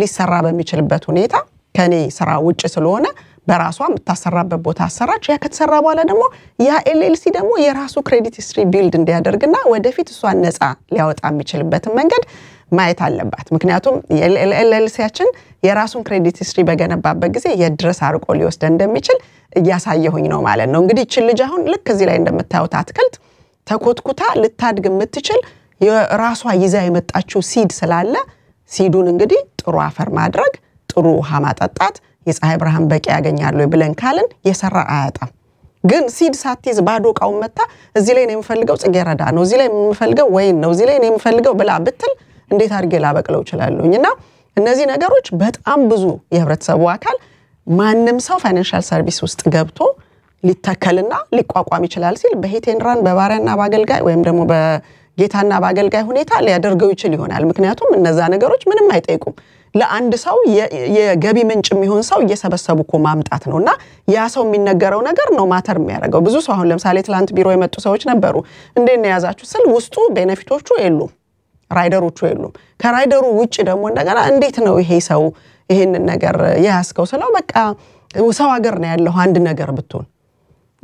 A: ሊሰራ በሚችልበት ሁኔታ ከኔ ስራ ውጭ ስለሆነ በራሷ የምታሰራበት ቦታ አሰራች ያ ከተሰራ በኋላ ደግሞ ያ ኤልኤልሲ ደግሞ የራሱ ክሬዲት ሂስትሪ ቢልድ እንዲያደርግና ወደፊት እሷን ነፃ ሊያወጣ የሚችልበትን መንገድ ማየት አለባት ምክንያቱም ኤልኤልሲያችን የራሱን ክሬዲት ሂስትሪ በገነባበት ጊዜ የድረስ አርቆ ሊወስድ እንደሚችል እያሳየሁኝ ነው ማለት ነው እንግዲህ እቺ ልጅ አሁን ልክ እዚህ ላይ እንደምታዩት አትክልት ተኮትኩታ ልታድግ የምትችል የራሷ ይዛ የመጣችው ሲድ ስላለ ሲዱን እንግዲህ ጥሩ አፈር ማድረግ ጥሩ ውሃ ማጠጣት የፀሐይ ብርሃን በቂ ያገኛሉ ብለን ካልን የሰራ አያጣም ግን ሲድ ሳትይዝ ባዶ ቃው መጣ እዚህ ላይ ነው የምፈልገው ጽጌረዳ ነው እዚህ ላይ የምፈልገው ወይን ነው እዚህ ላይ ነው የምፈልገው ብላ ብትል እንዴት አድርጌ ላበቅለው ይችላልኝና እነዚህ ነገሮች በጣም ብዙ የህብረተሰቡ አካል ማንንም ሰው ፋይናንሻል ሰርቪስ ውስጥ ገብቶ ሊተከልና ሊቋቋም ይችላል ሲል በሂቴንራን በባሪያና ባገልጋይ ወይም ደግሞ በጌታና ባገልጋይ ሁኔታ ሊያደርገው ይችል ይሆናል ምክንያቱም እነዛ ነገሮች ምንም አይጠይቁም ለአንድ ሰው የገቢ ምንጭ የሚሆን ሰው እየሰበሰቡኮ ማምጣት ነውና ያ ሰው የሚነገረው ነገር ነው ማተር የሚያደርገው ብዙ ሰው አሁን ለምሳሌ ትላንት ቢሮ የመጡ ሰዎች ነበሩ እንዴት ነው ያዛችሁ ስል ውስጡ ቤኔፊቶቹ የሉም ራይደሮቹ የሉም ከራይደሩ ውጪ ደግሞ እንደገና እንዴት ነው ይሄ ሰው ይሄንን ነገር ያስከው ስለው በቃ ሰው ሀገር ነው ያለው አንድ ነገር ብትሆን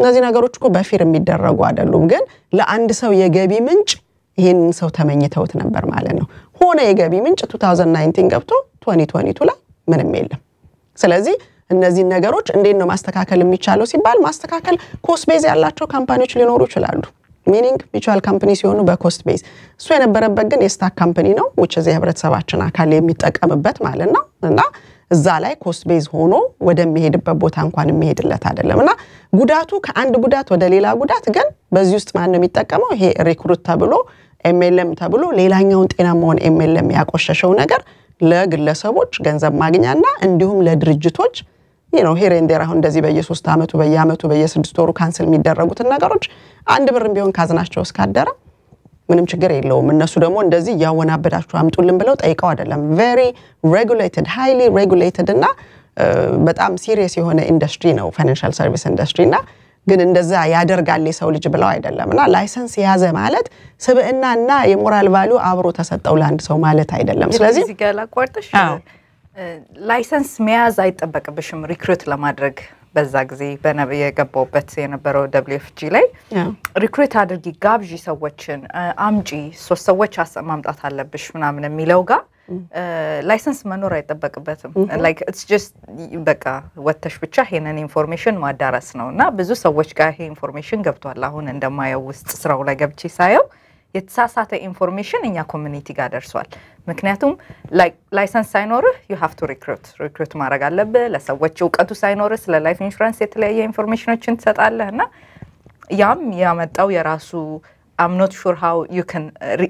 A: እነዚህ ነገሮች እኮ በፊር የሚደረጉ አይደሉም ግን ለአንድ ሰው የገቢ ምንጭ ይሄንን ሰው ተመኝተውት ነበር ማለት ነው ሆነ የገቢ ምንጭ 2019 ገብቶ 2022 ላይ ምንም የለም ስለዚህ እነዚህ ነገሮች እንዴት ነው ማስተካከል የሚቻለው ሲባል ማስተካከል ኮስት ቤዝ ያላቸው ካምፓኒዎች ሊኖሩ ይችላሉ meaning mutual companies ሲሆኑ በኮስት ቤዝ እሱ የነበረበት ግን የስታክ ካምፓኒ ነው which is የህብረተሰባችን አካል የሚጠቀምበት ማለት ነው እና እዛ ላይ ኮስት ቤዝ ሆኖ ወደሚሄድበት ቦታ እንኳን የሚሄድለት አይደለምና ጉዳቱ ከአንድ ጉዳት ወደ ሌላ ጉዳት ግን በዚህ ውስጥ ማን ነው የሚጠቀመው ይሄ ሪክሩት ተብሎ ኤምኤልኤም ተብሎ ሌላኛውን ጤናማውን ኤምኤልኤም ያቆሸሸው ነገር ለግለሰቦች ገንዘብ ማግኛና እንዲሁም ለድርጅቶች ሄር ኤንድ ዴር አሁን እንደዚህ በየ3 አመቱ በየአመቱ በየ6 ወሩ ካንሰል የሚደረጉት ነገሮች አንድ ብርም ቢሆን ካዝናቸው እስካደረ ምንም ችግር የለውም እነሱ ደግሞ እንደዚህ ያወናበዳችሁ አምጡልን ብለው ጠይቀው አይደለም very regulated highly regulated እና በጣም ሲሪየስ የሆነ ኢንደስትሪ ነው ፋይናንሻል ሰርቪስ ኢንደስትሪና ግን እንደዛ ያደርጋል የሰው ልጅ ብለው አይደለምና ላይሰንስ ያዘ ማለት ስብዕናና የሞራል ቫልዩ አብሮ ተሰጠው ለአንድ ሰው ማለት አይደለም ስለዚህ
B: እዚህ ጋር ላቋርጥሽ ላይሰንስ መያዝ አይጠበቅብሽም ሪክሩት ለማድረግ በዛ ጊዜ በነብይ የገባውበት የነበረው WFG ላይ ሪክሩት አድርጊ ጋብጂ ሰዎችን አምጪ 3 ሰዎች ማምጣት አለብሽ ምናምን የሚለው ጋር ላይሰንስ መኖር አይጠበቅበትም like it's just በቃ ወተሽ ብቻ ይሄንን ኢንፎርሜሽን ማዳረስ ነውና ብዙ ሰዎች ጋር ይሄ ኢንፎርሜሽን ገብቷል አሁን እንደማየው ውስጥ ስራው ላይ ገብቼ ሳየው የተሳሳተ ኢንፎርሜሽን እኛ ኮሚኒቲ ጋር ደርሷል ምክንያቱም ላይሰንስ ሳይኖርህ you have to recruit ማድረግ አለብህ ለሰዎች ዕውቀቱ ሳይኖርህ ስለ ላይፍ ኢንሹራንስ የተለያየ ኢንፎርሜሽኖችን ትሰጣለህና ያም ያመጣው የራሱ I'm not sure how you can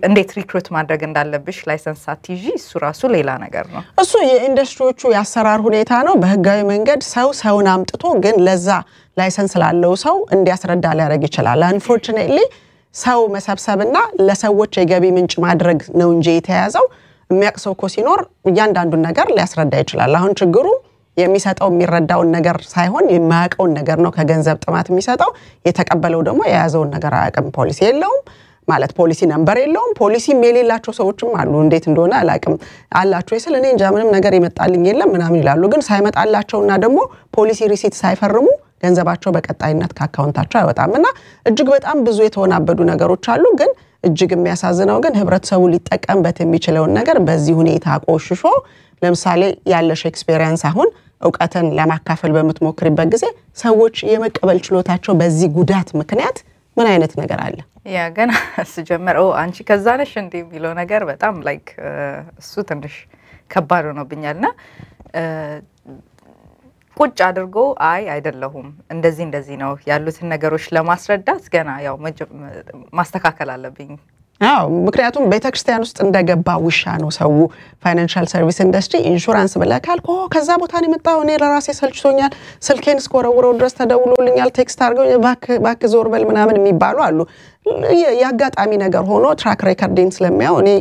B: እንዴት ሪክሩት ማድረግ እንዳለብሽ ላይሰንስ አትይጂ እሱ ራሱ ሌላ ነገር ነው
A: እሱ የኢንደስትሪዎቹ ያሰራር ሁኔታ ነው በህጋዊ መንገድ ሰውን አምጥቶ ግን ለዛ ላይሰንስ ላለው ሰው እንዲያስረዳ ሊያደርግ ይችላል unfortunately ሰው መሰብሰብና ለሰዎች የገቢ ምንጭ ማድረግ ነው እንጂ የተያዘው የሚያቅሰው እኮ ሲኖር እያንዳንዱን ነገር ሊያስረዳ ይችላል አሁን ችግሩ የሚሰጠው የሚረዳውን ነገር ሳይሆን የማያቀውን ነገር ነው ከገንዘብ ጥማት የሚሰጠው የተቀበለው ደግሞ የያዘውን ነገር አያቀም ፖሊሲ የለውም ማለት ፖሊሲ ነምበር የለውም ፖሊሲ የሌላቸው ሰዎችም አሉ እንዴት እንደሆነ አላቅም አላችሁ ይስል እኔ እንጃ ምንም ነገር ይመጣልኝ የለም ምናምን ይላሉ ግን ሳይመጣላቸውና ደግሞ ፖሊሲ ሪሲት ሳይፈርሙ ገንዘባቸው በቀጣይነት ከአካውንታቸው አይወጣምና እጅግ በጣም ብዙ የተወናበዱ ነገሮች አሉ ግን እጅግ የሚያሳዝነው ግን ህብረተሰቡ ሊጠቀምበት የሚችለው ነገር በዚህ ሁኔታ ቆሽሾ ለምሳሌ ያለሽ ኤክስፒሪየንስ አሁን ዕውቀትን ለማካፈል በመትሞክሪበት ጊዜ ሰዎች የመቀበል ችሎታቸው በዚህ ጉዳት ምክንያት ምን አይነት ነገር አለ
B: ያ ገና ስጀምር አንቺ ከዛ ነሽ እንዴ የሚለው ነገር በጣም ላይክ እሱ ትንሽ ከባድ ሆኖብኛልና ቁጭ አድርጎ አይደለሁም እንደዚህ ነው ያሉትን ነገሮች ለማስረዳት ገና ያው ማስተካከል አለብኝ
A: ምክንያቱም ቤተክርስቲያን ውስጥ እንደገባ ውሻ ነው ሰው ፋይናንሻል ሰርቪስ ኢንደስትሪ ኢንሹራንስ ብለካልኮ ከዛ ቦታ ነው የመጣው እኔ ለራሴ ሰልችቶኛል ስልኬን ስኮረውረው ድረስ ተደውሎልኛል ቴክስት አድርገው ባክ ዞርበል ምናምን የሚባሉ አሉ ያጋጣሚ ነገር ሆኖ ትራክ ሬከርዲንግ ስለሚያው እኔ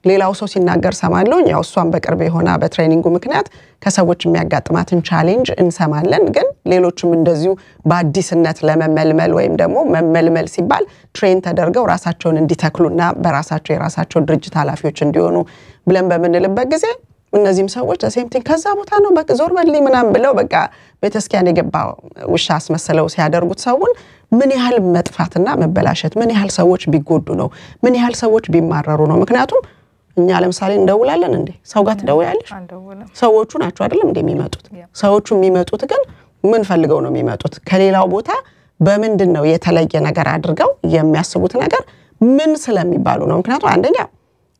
A: ሌላው ሰው ሲናገር ሰማለሁ ያው እሷን በቅርብ የሆነ በትሬኒንጉ ምክንያት ከሰዎች የሚያጋጥማትን ቻሌንጅ እንሰማለን ግን ሌሎችም እንደዚሁ በአዲስነት ለመመልመል ወይም ደግሞ መመልመል ሲባል ትሬን ተደርገው ራሳቸውን እንዲተክሉና በራሳቸው የራሳቸው ድርጅት ኃላፊዎች እንዲሆኑ ብለን በመንልበት ጊዜ እነዚህም ሰዎች ሴም ቲንግ ከዛ ቦታ ነው በቃ ዞርበልኝ ምናምን ብለው በቃ ቤተክርስቲያን የገባ ውሻ አስመስለው ሲያደርጉት ሰውን ምን ያህል መጥፋትና መበላሸት ምን ያህል ሰዎች ቢጎዱ ነው ምን ያህል ሰዎች ቢማረሩ ነው ምክንያቱም እኛ ለምሳሌ እንደውላለን እንዴ ሰው ጋር ትደውያለሽ ሰዎቹ ናቸው አይደለም እንደሚመጡት ሰዎቹ የሚመጡት ግን ምን ፈልገው ነው የሚመጡት ከሌላው ቦታ በመንድነው የተለየ ነገር አድርገው የሚያስቡት ነገር ምን ስለሚባሉ ነው ምክንያቱም አንደኛ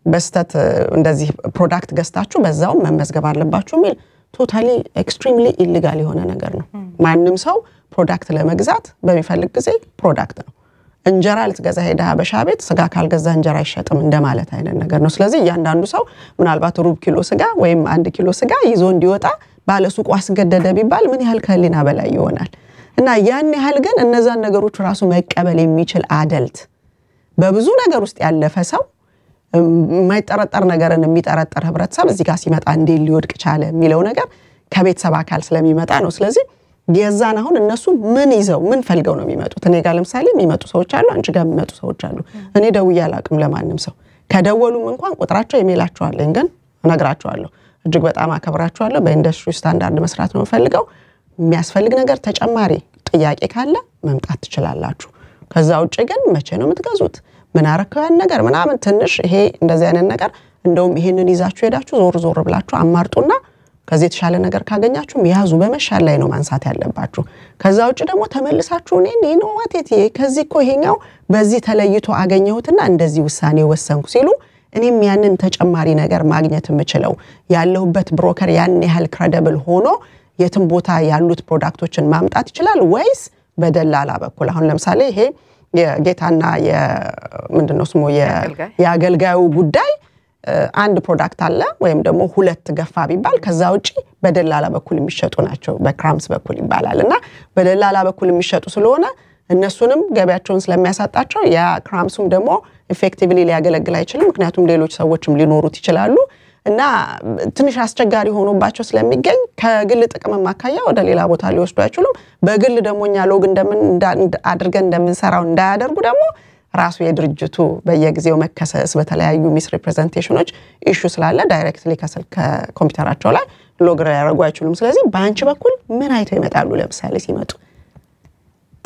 A: በስተት እንደዚህ ፕሮዳክት ገስታችሁ በዛው መመዝገብ አለባችሁ ሚል ቶታሊ ኤክስትሪምሊ ኢሊጋል የሆነ ነገር ነው ማንንም ሰው ፕሮዳክት ለመግዛት በሚፈልግ ጊዜ ፕሮዳክት ነው እንጀራ ልትገዛ ሄዳ ሀበሻ ቤት ስጋ ካልገዛ እንጀራ አይሸጥም እንደማለት አይነት ነገር ነው ስለዚህ ያንዳንዱ ሰው ምናልባት ሩብ ኪሎ ስጋ ወይም 1 ኪሎ ስጋ ይዞ እንዲወጣ ባለ ሱቁ አስገደደ ቢባል ምን ያህል ከሊና በላይ ይሆናል እና ያን ያህል ግን እነዛን ነገሮች ራሱ መቀበል የሚችል አደልት በብዙ ነገር ውስጥ ያለፈ ሰው ማይጠረጠር ነገርን የሚጠረጠር ህብረተሰብ እዚህ ጋር ሲመጣ እንዴ ሊወድቅ ቻለ የሚለው ነገር ከቤተሰብ አካል ስለሚመጣ ነው ስለዚህ የዛን አሁን እነሱ ምን ይዘው ምን ፈልገው ነው የሚመጡት እኔ ጋር ለምሳሌ የሚመጡ ሰዎች አሉ አንቺ ጋር የሚመጡ ሰዎች አሉ እኔ ደውዬ አላቅም ለማንም ሰው ከደወሉም እንኳን ቁጥራቸው ኢሜይላቸው አለኝ ግን እነግራቸዋለሁ እጅግ በጣም አከብራቸዋለሁ በኢንደስትሪ ስታንዳርድ መስራት ነው ፈልገው የሚያስፈልግ ነገር ተጨማሪ ጥያቄ ካለ መምጣት ትችላላችሁ ከዛ ውጪ ግን መቼ ነው የምትገዙት ምን አረከዋን ነገር ምናምን ትንሽ ይሄ እንደዚህ አይነት ነገር እንደውም ይሄንን ይዛችሁ ሄዳችሁ ዞር ብላችሁ አማርጡና ከዚህ ተሻለ ነገር ካገኛችሁ ያዙ በመሻል ላይ ነው ማንሳት ያለባችሁ ከዛ ውጪ ደግሞ ተመልሳችሁ እኔ ነው ዋቴት ከዚህ እኮ ይሄኛው በዚህ ተለይቶ አገኘሁትና እንደዚህ ውሳኔ ወሰንኩ ሲሉ እኔም ያንን ተጨማሪ ነገር ማግኘት የምችለው ያለሁበት ብሮከር ያን ያህል ክሬዲብል ሆኖ የትም ቦታ ያሉት ፕሮዳክቶችን ማምጣት ይችላል ወይስ በደላላ በኩል አሁን ለምሳሌ ይሄ የጌታና የምንድነው ስሙ የአገልጋዩ ጉዳይ አንድ ፕሮዳክት አለ ወይም ደግሞ ሁለት ገፋ ቢባል ከዛ ውጪ በደላላ በኩል የሚሸጡ ናቸው በክራምስ በኩል ይባላልና በደላላ በኩል የሚሸጡ ስለሆነ እነሱንም ገበያቸውን ስለሚያሳጣቸው ያ ክራምሱም ደግሞ ኢፌክቲቭሊ ሊያገለግል አይችልም ምክንያቱም ሌሎች ሰዎችም ሊኖሩት ይችላሉ እና ትንሽ አስቸጋሪ ሆኖባቸው ስለሚገኝ ከግል ጥቅም ማካያ ወደ ሌላ ቦታ ሊወስዱ አይችሉም በግል ደሞኛ ሎግ አድርገን እንደምንሰራው እንዳያደርጉ ደግሞ ራሱ የድርጅቱ በየጊዜው መከሰስ በተለያዩ ሚስ ሪፕሬዘንቴሽኖች ኢሹ ስላለ ዳይሬክትሊ ከኮምፒውተራቸው ላይ ሎግ ያደርጉ አይችሉም ስለዚህ ባንቺ በኩል ምን አይተው ይመጣሉ ለምሳሌ ሲመጡ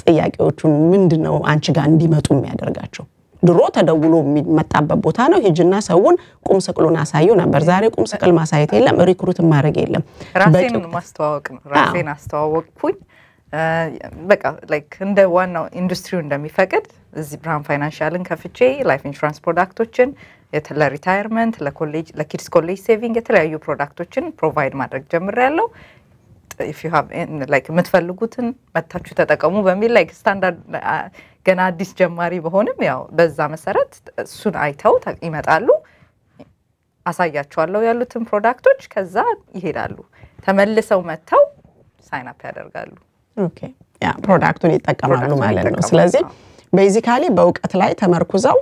A: ጥያቄዎቹን ምንድነው አንቺ ጋር እንዲመጡ የሚያደርጋቸው ድሮ ተደውሎ የሚመጣበት ቦታ ነው ሂጅና ሰውን ቁም ስቅሉን አሳዩ ነበር ዛሬ ቁም ስቅል ማሳየት የለም ሪክሩት ማድረግ የለም
B: ራሴን ማስተዋወቅ ነው ራሴን አስተዋወቅኩኝ በቃ ላይክ እንደ ዋናው ኢንዱስትሪው እንደሚፈቅድ እዚህ ብርሃን ፋይናንሻልን ከፍቼ ላይፍ ኢንሹራንስ ፕሮዳክቶችን ለሪታየርመንት ለኮሌጅ ለኪድስ ኮሌጅ ሴቪንግ የተለያዩ ፕሮዳክቶችን ፕሮቫይድ ማድረግ ጀምሬያለሁ if you have like የምትፈልጉትን መታችሁ ተጠቀሙ በሚል like ስታንዳርድ ገና አዲስ ጀማሪ በሆነም ያው በዛ መሰረት እሱን አይተው ይመጣሉ አሳያቸዋለሁ ያሉትን ፕሮዳክቶች ከዛ ይሄዳሉ ተመልሰው መተው ሳይን አፕ ያደርጋሉ
A: ኦኬ ያ ፕሮዳክቱን ይጠቀማሉ ማለት ነው ስለዚህ ቤዚካሊ በእውቀት ላይ ተመርኩዘው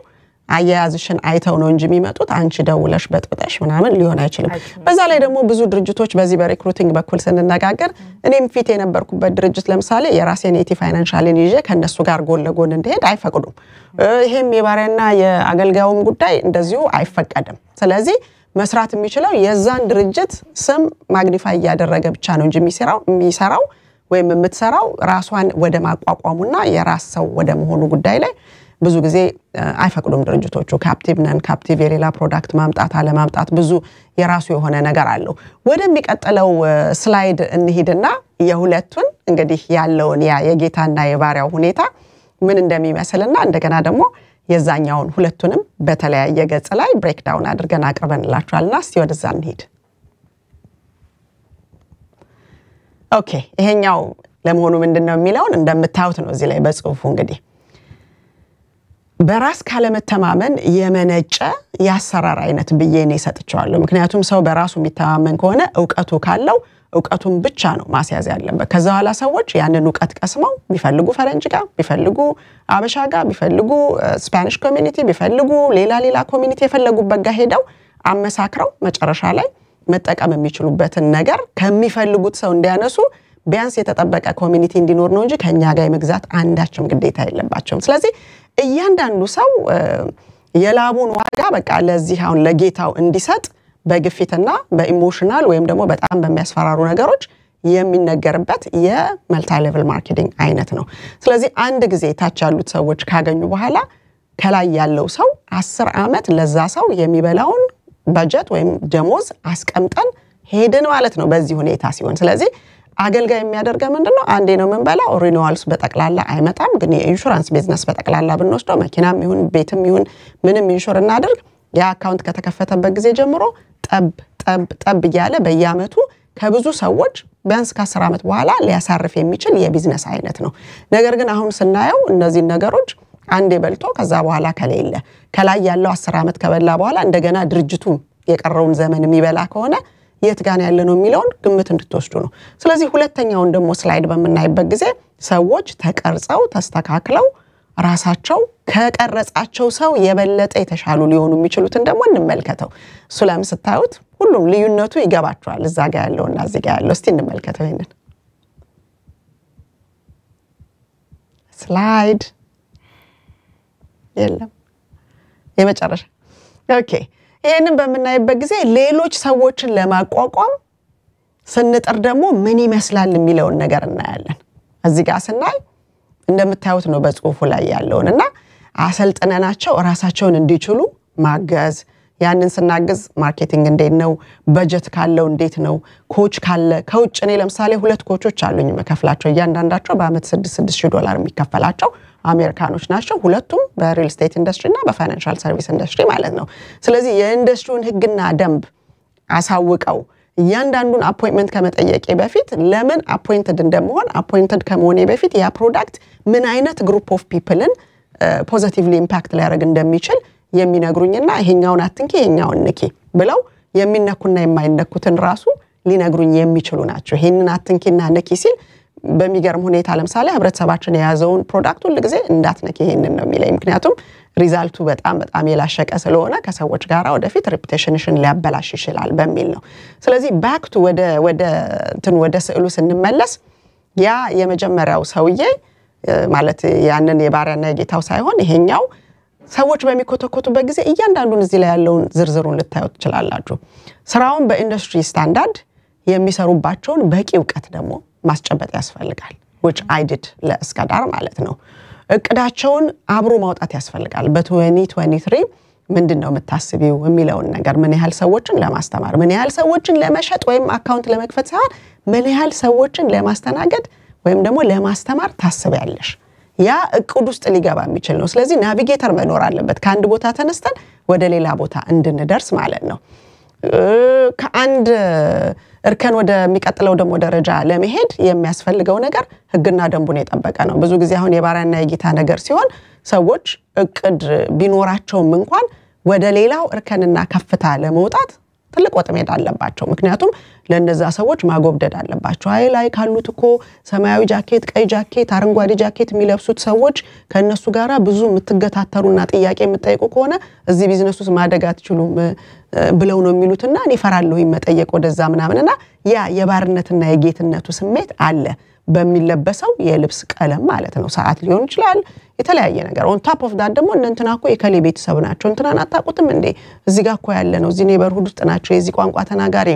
A: አያያዝሽን አይተው ነው እንጂ የሚመጡት አንቺ ደውለሽ በጥብጠሽ ምናምን ሊሆን አይችልም በዛ ላይ ደግሞ ብዙ ድርጅቶች በዚህ በሪክሩቲንግ በኩል ስንነጋገር እኔም ፊት የነበርኩበት ድርጅት ለምሳሌ የራሴን ኤቲ ፋይናንሻልን ይዤ ከነሱ ጋር ጎን ለጎን እንድሄድ አይፈቅዱም ይሄም የባሪያና የአገልጋዩም ጉዳይ እንደዚሁ አይፈቀድም ስለዚህ መስራት የሚችለው የዛን ድርጅት ስም ማግኒፋይ ያደረገ ብቻ ነው እንጂ የሚሰራው ወይም የምትሰራው ራሷን ወደ ማቋቋሙና የራስ ሰው ወደ መሆኑ ጉዳይ ላይ ብዙ ጊዜ አይፈቅዱም ድርጅቶቹ ካፕቲቭ ነን ካፕቲቭ የሌላ ፕሮዳክት ማምጣት አለ ማምጣት ብዙ የራሱ የሆነ ነገር አለው ወደሚቀጥለው ስላይድ እንሂድና የሁለቱን እንግዲህ ያለውን ያ የጌታና የባሪያው ሁኔታ ምን እንደሚመስልና እንደገና ደግሞ የዛኛውን ሁለቱንም በተለያየ ገጽ ላይ ብሬክ ዳውን አድርገን አቅርበንላችኋልና እስቲ ወደዛ እንሂድ ኦኬ ይሄኛው ለመሆኑ ምንድነው የሚለውን እንደምታዩት ነው እዚህ ላይ በጽሁፉ እንግዲህ በራስ ካለመተማመን የመነጨ ያሰራር አይነት በየኔ ሰጥቻለሁ ምክንያቱም ሰው በራሱ የሚተማመን ከሆነ ዕውቀቱ ካለው ዕውቀቱን ብቻ ነው ማስያዝ ያለበት ከዛ ኋላ ሰዎች ያንን ዕውቀት ቀስመው ቢፈልጉ ፈረንጅ ጋር ቢፈልጉ አበሻ ጋር ቢፈልጉ ስፓኒሽ ኮሚኒቲ ቢፈልጉ ሌላ ኮሚኒቲ የፈለጉበት ጋር ሄደው አመሳክረው መጨረሻ ላይ መጠቀም የሚችሉበትን ነገር ከሚፈልጉት ሰው እንዲያነሱ ቢያንስ የተጠበቀ ኮሚኒቲ እንዲኖር ነው እንጂ ከኛ ጋር የመግዛት አንዳችም ግዴታ የለባቸውም ስለዚህ እያንዳንዱ ሰው የላቡን ዋጋ በቃ ለዚህ አሁን ለጌታው እንዲሰጥ በግፊትና በኢሞሽናል ወይም ደግሞ በጣም በሚያስፈራሩ ነገሮች የሚነገርበት የመልቲ ሌቭል ማርኬቲንግ አይነት ነው ስለዚህ አንድ ጊዜ ታች ያሉት ሰዎች ካገኙ በኋላ ከላይ ያለው ሰው 10 አመት ለዛ ሰው የሚበላውን በጀት ወይም ደሞዝ አስቀምጠን ሄድን ማለት ነው በዚህ ሁኔታ ሲሆን ስለዚህ አገልጋይ የሚያደርገው ምንድነው አንዴ ነው መንበላው ሪኒዋልስ በጠቅላላ አይመጣም ግን የኢንሹራንስ ቢዝነስ በጠቅላላ ብንወስደው መኪናም ይሁን ቤትም ይሁን ምንም ኢንሹር እናደርግ ያ አካውንት ከተከፈተበት ጊዜ ጀምሮ ጠብ ያለ በየአመቱ ከብዙ ሰዎች ቢያንስ ከ10 አመት በኋላ ሊያሳርፍ የሚችል የቢዝነስ አይነት ነው ነገር ግን አሁን ስናየው እነዚህ ነገሮች አንዴ በልቶ ከዛ በኋላ ከሌለ ከላይ ያለው 10 አመት ከበላ በኋላ እንደገና ድርጅቱ የቀረውን ዘመን የሚበላ ከሆነ የት ጋር ያለ ነው የሚለውን ግምት እንድትወስዱ ነው ስለዚህ ሁለተኛውን ደግሞ ስላይድ በመናይበት ጊዜ ሰዎች ተቀርጸው ተስተካክለው ራሳቸው ከቀረጻቸው ሰው የበለጠ የተሻሉ ሊሆኑ የሚችሉትን ደግሞ እንመልከተው ሱላም ስታዩት ሁሉም ልዩነቱ ይገባቸዋል እዛ ጋር ያለውና እዚህ ጋር ያለው እስቲ እንመልከተው ይሄንን ስላይድ የለም የመጨረሻ ኦኬ ይሄንን በመናይበት ጊዜ ሌሎች ሰዎችን ለማቋቋም ስንጥር ደግሞ ምን ይመስላል የሚለውን ነገር እናያለን እዚህ ጋር ስናይ እንደምታዩት ነው በጽሁፉ ላይ ያለውንና አሰልጥነናቸው ራሳቸውን እንዲችሉ ማገዝ ያንን ስናገዝ ማርኬቲንግ እንዴት ነው በጀት ካለው እንዴት ነው ኮች ካለ ከውጭ እኔ ለምሳሌ 2 ኮቾች አሉኝ መከፍላቸው እያንዳንዳቸው በአመት $6,000 የሚከፈላቸው አሜሪካኖች ናቸው ሁለቱም በሪል ስቴት ኢንደስትሪና በፋይናንሻል ሰርቪስ ኢንደስትሪ ማለት ነው ስለዚህ የኢንደስትሪውን ህግና ደንብ አሳውቀው እያንዳንዱን አፖይንትመንት ከመጠየቄ በፊት ለምን አፖይንትድ እንደመሆን አፖይንትድ ከመሆኔ በፊት ያ ፕሮዳክት ምን አይነት ግሩፕ ኦፍ ፒፕልን ፖዚቲቭሊ ኢምፓክት ሊያደርግ እንደሚችል የሚነግሩኝና ይሄኛውን አትንኪ ይሄኛውን ንኪ ብለው የሚነኩና የማይነኩትን ራሱ ሊነግሩኝ የሚችሉ ናቸው ይሄንን አትንኪና ንኪ ሲል በሚገርም ሁኔታ ለምሳሌ ህብረተሰባችን የያዘውን ፕሮዳክት ሁሉ ጊዜ እንዳትነኪ ይሄንን ነው የሚለኝ ምክንያቱም ሪዛልቱ በጣም የላሸቀ ስለሆነ ከሰዎች ጋር ወደፊት ሬፑቴሽንሽን ሊያበላሽ ይችላል በሚል ነው ስለዚህ ባክቱ ወደ ስዕሉ ስንመለስ ያ የመጀመሪያው ሰውዬ ማለት ያንን የባሪያና የጌታው ሳይሆን ይሄኛው ሰዎች በሚኮተኮቱበት ጊዜ እያንዳንዱን እዚህ ላይ ያለውን ዝርዝሩን ልታዩት ይችላልላችሁ ስራውን በኢንደስትሪ ስታንዳርድ የሚሰሩባቸውን በቂ ዕውቀት ደግሞ ማስጨበጥ ያስፈልጋል which I did ለእስከዳር ማለት ነው እቅዳቸውን አብሮ ማውጣት ያስፈልጋል በ2023 ምንድነው መታሰቢው የሚለውን ነገር ምን ያህል ሰዎችን ለማስተማር ምን ያህል ሰዎችን ለመሸጥ ወይም አካውንት ለመክፈት ሳይሆን ምን ያህል ሰዎችን ለማስተናገድ ወይም ደግሞ ለማስተማር ታስበያለሽ ያ እቅድ ውስጥ ሊገባ የሚችል ነው ስለዚህ ናቪጌተር መኖር አለበት ከአንድ ቦታ ተነስተን ወደ ሌላ ቦታ እንድንደርስ ማለት ነው ከአንድ እርከን ወደ የሚቀጥለው ደግሞ ደረጃ ለመሄድ የሚያስፈልገው ነገር ህግና ደንቡን የጠበቀ ነው ብዙ ጊዜ አሁን የባሪያና የጌታ ነገር ሲሆን ሰዎች እቅድ ቢኖራቸውም እንኳን ወደ ሌላው እርከንና ከፍታ ለመውጣት ትልቅ ወጥመድ አለባቸው ምክንያቱም ለነዛ ሰዎች ማጎብደድ አለባቸው አይ ላይ ካሉት እኮ ሰማያዊ ጃኬት ቀይ ጃኬት አረንጓዴ ጃኬት የሚለብሱት ሰዎች ከነሱ ጋራ ብዙ የምትገታተሩና ጥያቄ የምትጠይቁ ከሆነ እዚህ ቢዝነስ ውስጥ ማደግ አትችሉም ብለው ነው የሚሉትና እኔ ፈራለሁ መጠየቅ ወደዛ ምናምንና ያ የባርነትና የጌትነቱ ስሜት አለ በሚለበሰው የልብስ ቀለም ማለት ነው ሰዓት ሊሆን ይችላል የተለያየ ነገር on top of that ደግሞ እንንተናኮ የከሌ ቤተሰብ ናቸው እንትናን አጣቁትም እንዴ እዚህ ጋር እኮ ያለ ነው እዚህ ኔበርሁድ ውስጥ ናቸው የዚህ ቋንቋ ተናጋሪ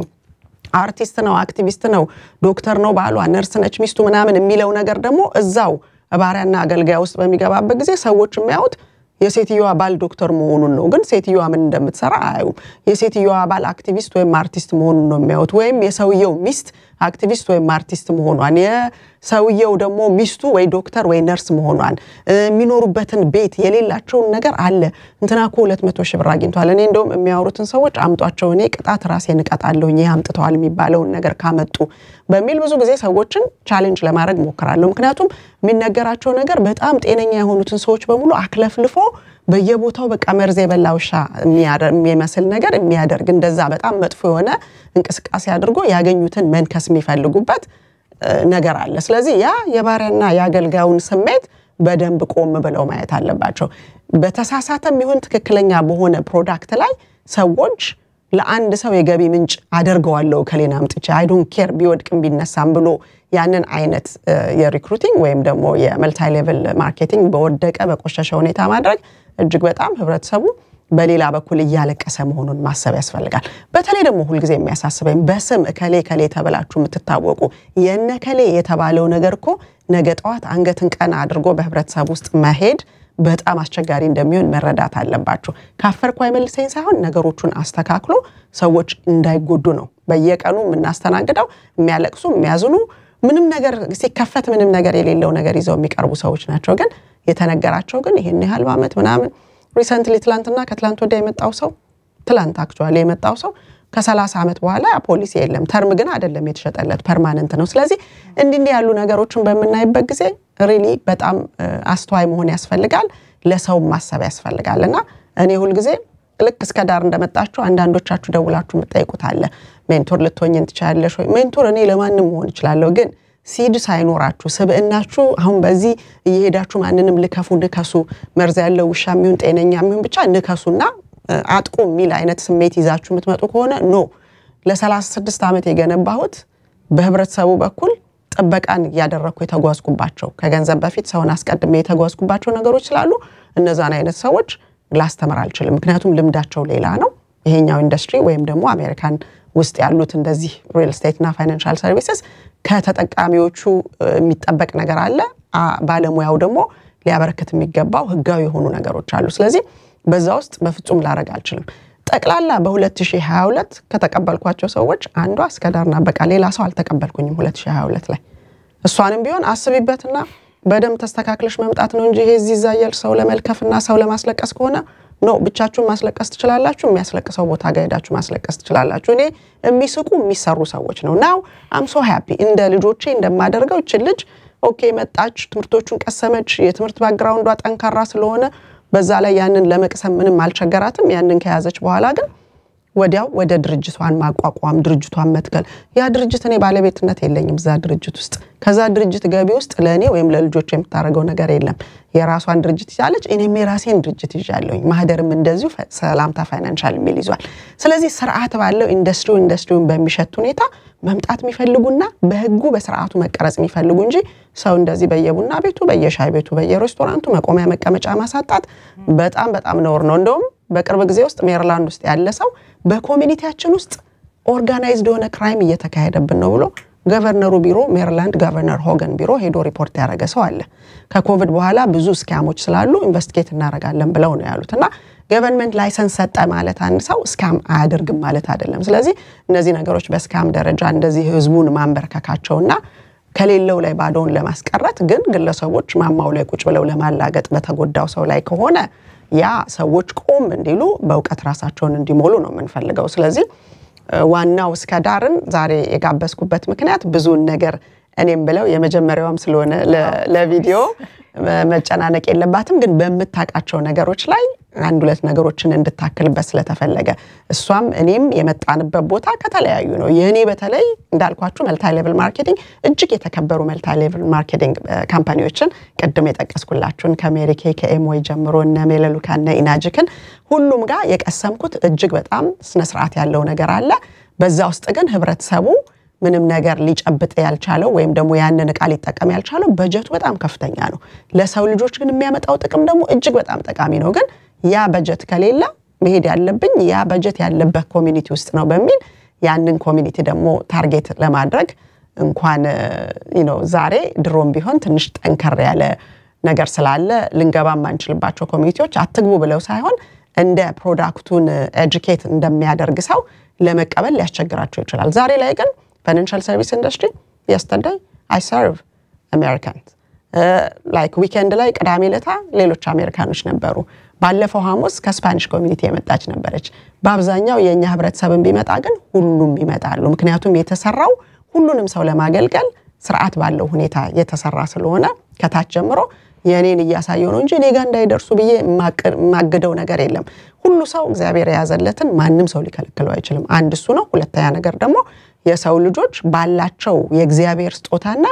A: አርቲስት ነው አክቲቪስት ነው ዶክተር ነው ባሏ ነርስ ነች ሚስቱ ምናምን የሚለው ነገር ደግሞ እዛው ባሪያና አገልጋይ ውስጥ በሚገባበት ጊዜ ሰዎች የሚያዩት የሴትዮዋ ባል ዶክተር መሆኑን ነው ግን ሴትዮዋ ምን እንደምትሰራ አያዩም የሴትዮዋ ባል አክቲቪስት ወይም አርቲስት መሆኑን ነው የሚያዩት ወይም የሰውየው ሚስት አክቲቪስት ወይም አርቲስት መሆኗን የሰውየው ደግሞ ሚስቱ ወይ ዶክተር ወይ ነርስ መሆኗን የሚኖሩበትን ቤት የሌላቸውን ነገር አለ እንትናኮ 200 ሺህ ብር አግኝቷል እኔ እንደውም የሚያወሩትን ሰዎች አምጧቸው እኔ ቅጣት ራሴን እቀጣለሁኝ ይሄ አምጥተዋል የሚባለው ነገር ካመጡ በሚል ብዙ ጊዜ ሰዎችን ቻሌንጅ ለማድረግ ሞክራለሁ ምክንያቱም የሚነገራቸው ነገር በጣም ጤነኛ የሆኑትን ሰዎች በሙሉ አክለፍልፎ በየቦታው በቃ መርዝ የበላውሻ የሚመስል ነገር የሚያደርግ እንደዛ በጣም መጥፎ የሆነ እንቅስቃሴ አድርጎ ያገኙትን መንከስ የሚፈልጉበት ነገር አለ ስለዚህ ያ የባሪያና ያገልጋዩን ስሜት በደንብ ቆም ብለው ማየት አለባቸው በተሳሳተም ይሁን ትክክለኛ በሆነ ፕሮዳክት ላይ ሰዎች ለአንድ ሰው የገቢ ምንጭ አደርገዋለሁ ከሌና አምጥቼ አይ ዶንት ኬር ቢወድቅም ቢነሳም ብሎ ያንን አይነት የሪክሩቲንግ ወይም ደግሞ የመልቲ ሌቨል ማርኬቲንግ በወደቀ በቆሸሸ ሁኔታ ማድረግ እጅግ በጣም ህብረተሰቡ በሌላ በኩል ያለቀሰ መሆኑን ማሰብ ያስፈልጋል በተለይ ደግሞ ሁሉ ጊዜ የሚያሳስበኝ በስም ከሌ ተበላችሁ የምትታወቁ የነከሌ የተባለው ነገርኮ ነገ ጧት አንገትን ቀና አድርጎ በህብረተሰቡ ውስጥ መሄድ በጣም አስቸጋሪ እንደሚሆን መረዳት አለባችሁ ካፈርኩ አይመልሰኝ ሳይሆን ነገሮቹን አስተካክሎ ሰዎች እንዳይጎዱ ነው በየቀኑ እናስተናግደው የሚያለቅሱ የሚያዝኑ ምንም ነገር ሲከፈት ምንም ነገር የሌለው ነገር ይዘው የሚቀርቡ ሰዎች ናቸው ግን የተነገራቸው ግን ይሄን ያህል አመት ምናምን ሪሰንትሊ ትላንትና ከትላንት ወዲያ የመጣው ሰው ትላንት አክቹአሊ የመጣው ሰው ከ30 አመት በኋላ ፖሊሲ የለም ተርም ግን አይደለም የተሸጠለት ፐርማነንት ነው ስለዚህ እንዲህ ያሉ ነገሮችን በመናይበት ጊዜ ሪሊ በጣም አስተዋይ መሆን ያስፈልጋል ለሰው ማሰብ ያስፈልጋልና እኔ ሁሉ ጊዜ ልክ እስከ ዳር እንደመጣችሁ አንዳንዶቻችሁ ደውላችሁ መጠይቁት አለ ሜንቶር ልትሆኚን ትቻለሽ ወይ ሜንቶር እኔ ለማንንም መሆን ይችላል ግን ሲድ ሳይኖራችሁ ሰብእናችሁ አሁን በዚህ እየሄዳችሁ ማንንም ልከሱ መርዝ ያለው ውሻም ይሁን ጤነኛም ይሁን ብቻ ንከሱና አጥቁ ሚል አይነት ስሜት ይዛችሁ የምትመጡ ከሆነ ኖ ለ36 አመት የገነባሁት በህብረተሰቡ በኩል ጥበቃን ያደረኩ የተጓዝኩባቸው ከገንዘብ በፊት ሰውን አስቀድሜ የተጓዝኩባቸው ነገሮች ስላሉ እነዛን አይነት ሰዎች ላስተምር አልችልም ምክንያቱም ልምዳቸው ሌላ ነው ይሄኛው ኢንደስትሪ ወይም ደግሞ አሜሪካን ውስጥ ያሉት እንደዚህ ሪል ስቴት እና ፋይናንሻል ሰርቪስስ ከተጠቃሚዎቹ የሚጠበቅ ነገር አለ ባለሙያው ደግሞ ሊያበረክት የሚገባው ህጋዊ የሆኑ ነገሮች አሉ ስለዚህ በዛ ውስጥ በፍጹም ላረግ አልችልም ጠቅላላ በ2022 ከተቀበልኳቸው ሰዎች አንዷ እስከዳርና በቃ ሌላ ሰው አልተቀበልኩኝም 2022 ላይ እሷንም ቢሆን አስቢበትና በደም ተስተካክለሽ መምጣት ነው እንጂ ይሄ ዚዛያል ሰው ለመልከፍና ሰው ለማስለቀስ ከሆነ ኖ ብቻችሁ ማስለቀስ ትችላላችሁ የሚያስለቅሰው ቦታ ጋይዳችሁ ማስለቀስ ትችላላችሁ እኔ የሚስቁ የሚሰሩ ሰዎች ነው ናው አም ሶ ሃፒ እንደ ልጆቼ እንደማደርገው እቺ ልጅ ኦኬ መጣች ትምርቶቹን ቀሰመች የትምርት ባክግራውንዷ ጠንካራ ስለሆነ በዛ ላይ ያንን ለመቅሰም ምንም አልቸገራትም ያንን ከያዘች በኋላ ግን ወዲያው ወደ ድርጅቷን ማቋቋም ድርጅቷን መትከል ያ ድርጅት እኔ ባለቤትነት የለኝም ዛ ድርጅት ውስጥ ከዛ ድርጅት ገቢ ውስጥ ለኔ ወይም ለልጆቼ የምታረገው ነገር የለም የራሷን ድርጅት ይዛለች እኔም የራሴን ድርጅት ይዣለሁኝ ማህደርም እንደዚሁ ሰላምታ ፋይናንሻል ሚል ይዟል ስለዚህ ስርዓት ባለው ኢንዱስትሪውን በሚሸት ሁኔታ መምጣት የሚፈልጉና በህጉ በስርዓቱ መቀረጽ የሚፈልጉ እንጂ ሰው እንደዚህ በየቡና ቤቱ በየሻይ ቤቱ በየሬስቶራንቱ መቆሚያ መቀመጫ ማሳጣት በጣም ነውር ነው እንደውም በቅርብ ጊዜ ውስጥ ሜሪላንድ ውስጥ ያለ ሰው በኮሚኒቲያችን ውስጥ ኦርጋናይዝድ የሆነ ክራይም እየተካሄደብን ነው ብሎ ገቨርነሩ ቢሮ ሜሪላንድ ገቨርነር ሆገን ቢሮ ሄዶ ሪፖርት ያደረገ ሰው አለ ከኮቪድ በኋላ ብዙ ስካሞች ስላሉ ኢንቨስቲጌት እናረጋለን ብለው ነው ያሉትና ገቨርንመንት ላይሰንስ ሰጠ ማለት አንድ ሰው ስካም አያደርግም ማለት አይደለም ስለዚህ እነዚህ ነገሮች በስካም ደረጃ እንደዚህ ህዝቡን ማንበርከካቸውና ከሌለው ላይ ባዶውን ለማስቀረት ግን ግለሰቦች ማማው ላይ ቁጭ ብለው ለማላገጥ በተጎዳው ሰው ላይ ከሆነ ያ ሰዎች ቆም እንዲሉ በእውቀት ራሳቸውን እንዲሞሉ ነው የምንፈልገው ስለዚህ ዋናው እስከዳርን ዛሬ የጋበስኩበት ምክንያት ብዙ ነገር እኔም ብለው የመጀመሪያውም ስለሆነ ለቪዲዮ መጨናነቅ የለባትም ግን በመታቃቸው ነገሮች ላይ አንድ ሁለት ነገሮችን እንድታክልበት ስለተፈለገ እሷም እኔም የመጣንበት ቦታ ከተለያዩ ነው የኔ በተለይ እንዳልኳችሁ መልቲ ሌቭል ማርኬቲንግ እጅግ የተከበሩ መልቲ ሌቭል ማርኬቲንግ ካምፓኒዎችን ቀድም የጠቀስኩላችሁን ከሜሪኬ ከኤምዌይ ጀምሮ እና ሜለሉካና ኢናጅክን ሁሉም ጋር የቀሰምኩት እጅግ በጣም ስነ ስርዓት ያለው ነገር አለ በዛ ውስጥ ግን ህብረተሰቡ ምንም ነገር ሊጨብጥ ያልቻለው ወይም ደግሞ ያንን ቃል ሊጠቀም ያልቻለው በጀቱ በጣም ከፍተኛ ነው ለሰው ልጆች ግን የሚያመጣው ጥቅም ደግሞ እጅግ በጣም ጠቃሚ ነው ግን ያ በጀት ከሌለ መሄድ ያለብኝ ያ በጀት ያለበት ኮሚኒቲ ውስጥ ነው በሚል ያንን ኮሚኒቲ ደግሞ ታርጌት ለማድረግ እንኳን ዛሬ ድሮም ቢሆን ትንሽ ጠንከር ያለ ነገር ስላለ ልንገባ ማንችልባቸው ኮሚኒቲዎች አትግቡ ብለው ሳይሆን እንደ ፕሮዳክቱን ኤጁኬት እንደሚያደርግ ሰው ለመቀበል ሊያስቸግራቸው ይችላል ዛሬ ላይ ግን ፋይናንሻል ሰርቪስ ኢንደስትሪ yesterday I serve Americans like weekend ላይ ቅዳሜ ለታ ሌሎች አሜሪካኖች ነበሩ ባለፈው ሐሙስ ከስፓኒሽ ኮሚኒቲ የመጣች ነበረች በአብዛኛው የኛ ህብረተሰብን ቢመጣ ግን ሁሉም ይመጣሉ ምክንያቱም የተሰራው ሁሉንም ሰው ለማገልገል ስርዓት ባለው ሁኔታ የተሰራ ስለሆነ ከታች ጀምሮ የኔን ያሳየው ነው እንጂ ኔጋ እንዳይደርሱ በየ ማገደው ነገር የለም ሁሉ ሰው እግዚአብሔር ያዘለትን ማንንም ሰው ሊከለክለው አይችልም አንድ እሱ ነው ሁለተኛ ነገር ደግሞ የሰው ልጆች ባላቸው የእግዚአብሔር ስጦታና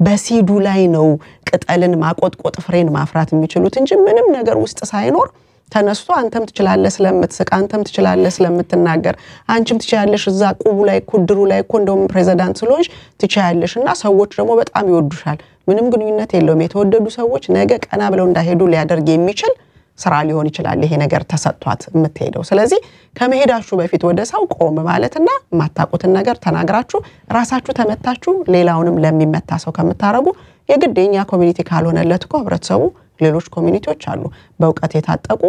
A: በሲዱ ላይ ነው ቅጠልን ማቆጥቆጥ ፍሬን ማፍራት የሚችሉት እንጂ ምንም ነገር ውስጥ ሳይኖር ተነስቶ አንተም ትችላለህ ስለምትስቅ አንተም ትችላለህ ስለምትናገር አንቺም ትችላለሽ እዛ ቁቡ ላይ ኩድሩ ላይ እንደውም ፕሬዝዳንት ስለሆንሽ ትችላለሽና ሰዎች ደግሞ በጣም ይወዱሻል ምንም ግንኙነት የለውም የተወደዱ ሰዎች ነገ ቀና ብለው እንዳይሄዱ ሊያደርግ የሚችል ስራ ሊሆን ይችላል ይሄ ነገር ተሰጥቷት የምትሄደው ስለዚህ ከመሄዳችሁ በፊት ወደ ሰው ቆም ማለትና ማታቁትን ነገር ተናግራችሁ ራሳችሁ ተመታችሁ ሌላውንም ለሚመታ ሰው ከምታረጉ የግዴኛ ኮሚኒቲ ካልሆነለት እኮ ህብረተሰቡ ሌሎች ኮሚኒቲዎች አሉ በእውቀት የታጠቁ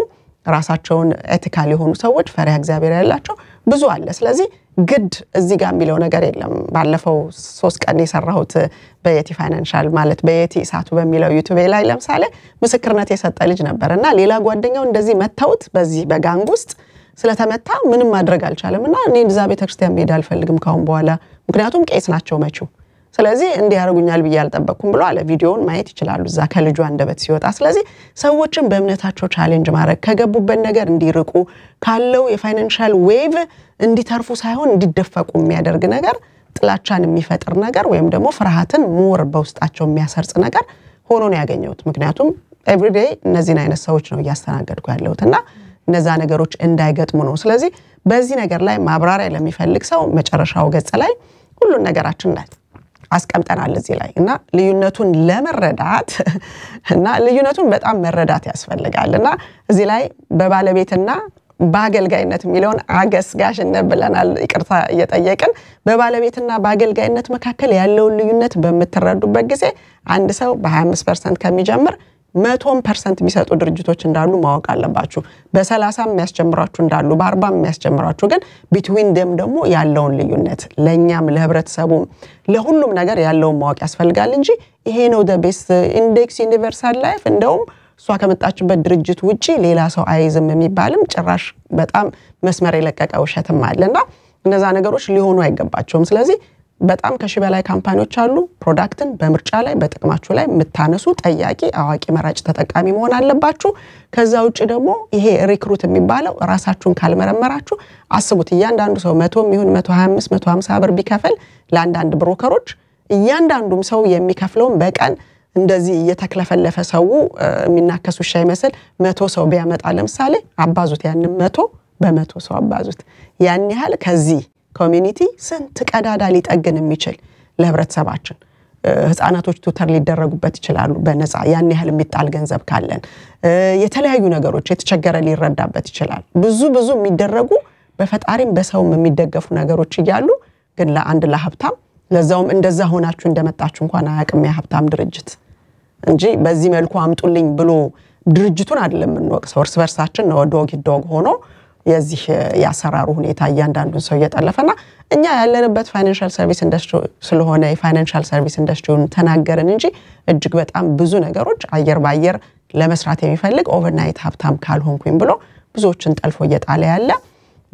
A: ራሳቸውን ኤቲካል የሆኑ ሰዎች ፈሪሃ እግዚአብሔር ያላቸው ብዙ አለ ስለዚህ ግድ እዚህ ጋር የሚለው ነገር የለም ባለፈው 3 ቀን የሰራሁት በየቲ ፋይናንሻል ማለት በየቲ ሳቱ በሚለው ዩቲዩብ ላይ ለምሳሌ ምስክርነት የሰጠ ልጅ ነበርና ሌላ ጓደኛው እንደዚህ መታውት በዚህ በጋንግ ውስጥ ስለተመታ ምንም ማድረግ አልቻለምና እኔ እዛ ቤተክርስቲያን መሄድ አልፈልግም ካሁን በኋላ ምክንያቱም ቄስ ናቸው መቹ ስለዚህ እንዲ ያርጉኛል ብዬ አልጠበቅኩም ብሎ አለ ቪዲዮውን ማየት ይችላሉ እዛ ከልጁ አንደበት ሲወጣ ስለዚህ ሰዎችን በእምነታቸው ቻሌንጅ ማድረግ ከገቡበት ነገር እንዲርቁ ካለው የፋይናንሻል ዌቭ እንዲተርፉ ሳይሆን እንዲደፈቁ የሚያደርግ ነገር ጥላቻን የሚፈጥር ነገር ወይም ደግሞ ፍርሃትን ሞር በውስጣቸው የሚያሰርጽ ነገር ሆኖ ነው ያገኘሁት ምክንያቱም ኤቭሪዴይ እነዚህን አይነት ሰዎች ነው ያስተናገድኩ ያለሁትና እነዛ ነገሮች እንዳይገጥሙ ነው ስለዚህ በዚህ ነገር ላይ ማብራሪያ ለሚፈልግ ሰው መጨረሻው ገጽ ላይ ሁሉ ነገራችን ላይ አስቀምጠናል እዚህ ላይ እና ልዩነቱን ለመረዳት እና ልዩነቱን በጣም መረዳት ያስፈልጋልና እዚህ ላይ በባለቤትና ባገልጋይነት የሚለውን አገስጋሽነት ብለናል ይቅርታ እየጠየቅን በባለቤትና ባገልጋይነት መካከል ያለው ልዩነት በመተረዱበት ጊዜ አንድ ሰው በ25% ከሚጀምር 100% የሚሰጡ ድርጅቶች እንዳሉ ማወቅ አለባችሁ በ30 የሚያስጀምራችሁ እንዳሉ በ40 የሚያስጀምራችሁ ግን ቢትዊን ደም ደግሞ ያለውን ልዩነት ለኛም ለህብረተሰቡ ለሁሉም ነገር ያለውን ማወቅ ያስፈልጋል እንጂ ይሄ ነው the best index universal life እንደውም እሷ ከመጣችበት ድርጅት ውጪ ሌላ ሰው አይዝም የሚባልም ጭራሽ በጣም መስመር የለቀቀ ውሸትም አለና እነዛ ነገሮች ሊሆኑ አይገባቸውም ስለዚህ በጣም ከሺ በላይ ካምፓኒዎች አሉ ፕሮዳክትን በምርጫ ላይ በጥቅማችሁ ላይ ምታነሱ ጠያቂ አዋቂ መራጭ ተጠቃሚ መሆን አለባችሁ ከዛ ውጪ ደግሞ ይሄ ሪክሩት የሚባለው ራሳችሁን ካልመረመራችሁ አስቡት እያንዳንዱ ሰው 100 ይሁን 125 150 ብር ቢከፈል ለአንዳንድ ብሮከሮች እያንዳንዱም ሰው የሚከፍለውን በቀን እንደዚህ እየተከለፈለፈ ሰው የሚናከሱ ሻይ መስል 100 ሰው ቢያመጣ ለምሳሌ አባዙት ያንን 100 በ100 ሰው አባዙት ያን ያህል ከዚህ ኮሚኒቲ ስንት ቀዳዳ ሊጠግን የሚችል ለህብረተሰባችን ህፃናቶች ቱተር ሊደረጉበት ይችላሉ በነፃ ያን ያህል የሚጣል ገንዘብ ካለን የተለያዩ ነገሮች የተቸገረ ሊረዳበት ይችላል ብዙ የሚደረጉ በፈጣሪም በሰውም የሚደገፉ ነገሮች ይያሉ ግን ለአንድ ለሀብታም ለዛውም እንደዛ ሆናችሁ እንደመጣችሁ እንኳን አያቅም ያሀብታም ድርጅት እንጂ በዚህ መልኩ አምጡልኝ ብሎ ድርጅቱን አይደለም እንወቅሰው እርስ በርሳችን ነው ዶግ ሆኖ የዚህ ያሰራሩ ሁኔታ እያንዳንዱን ሰው እየጠለፈና እኛ ያለንበት ፋይናንሻል ሰርቪስ ኢንደስትሪ ስለሆነ የፋይናንሻል ሰርቪስ ኢንደስትሪውን ተናገርን እንጂ እጅግ በጣም ብዙ ነገሮች አየር ባየር ለመስራት የሚፈልግ ኦቨርናይት ሀብታም ካልሆንኩኝ ብሎ ብዙዎችን ጠልፎ እየጣለ ያለ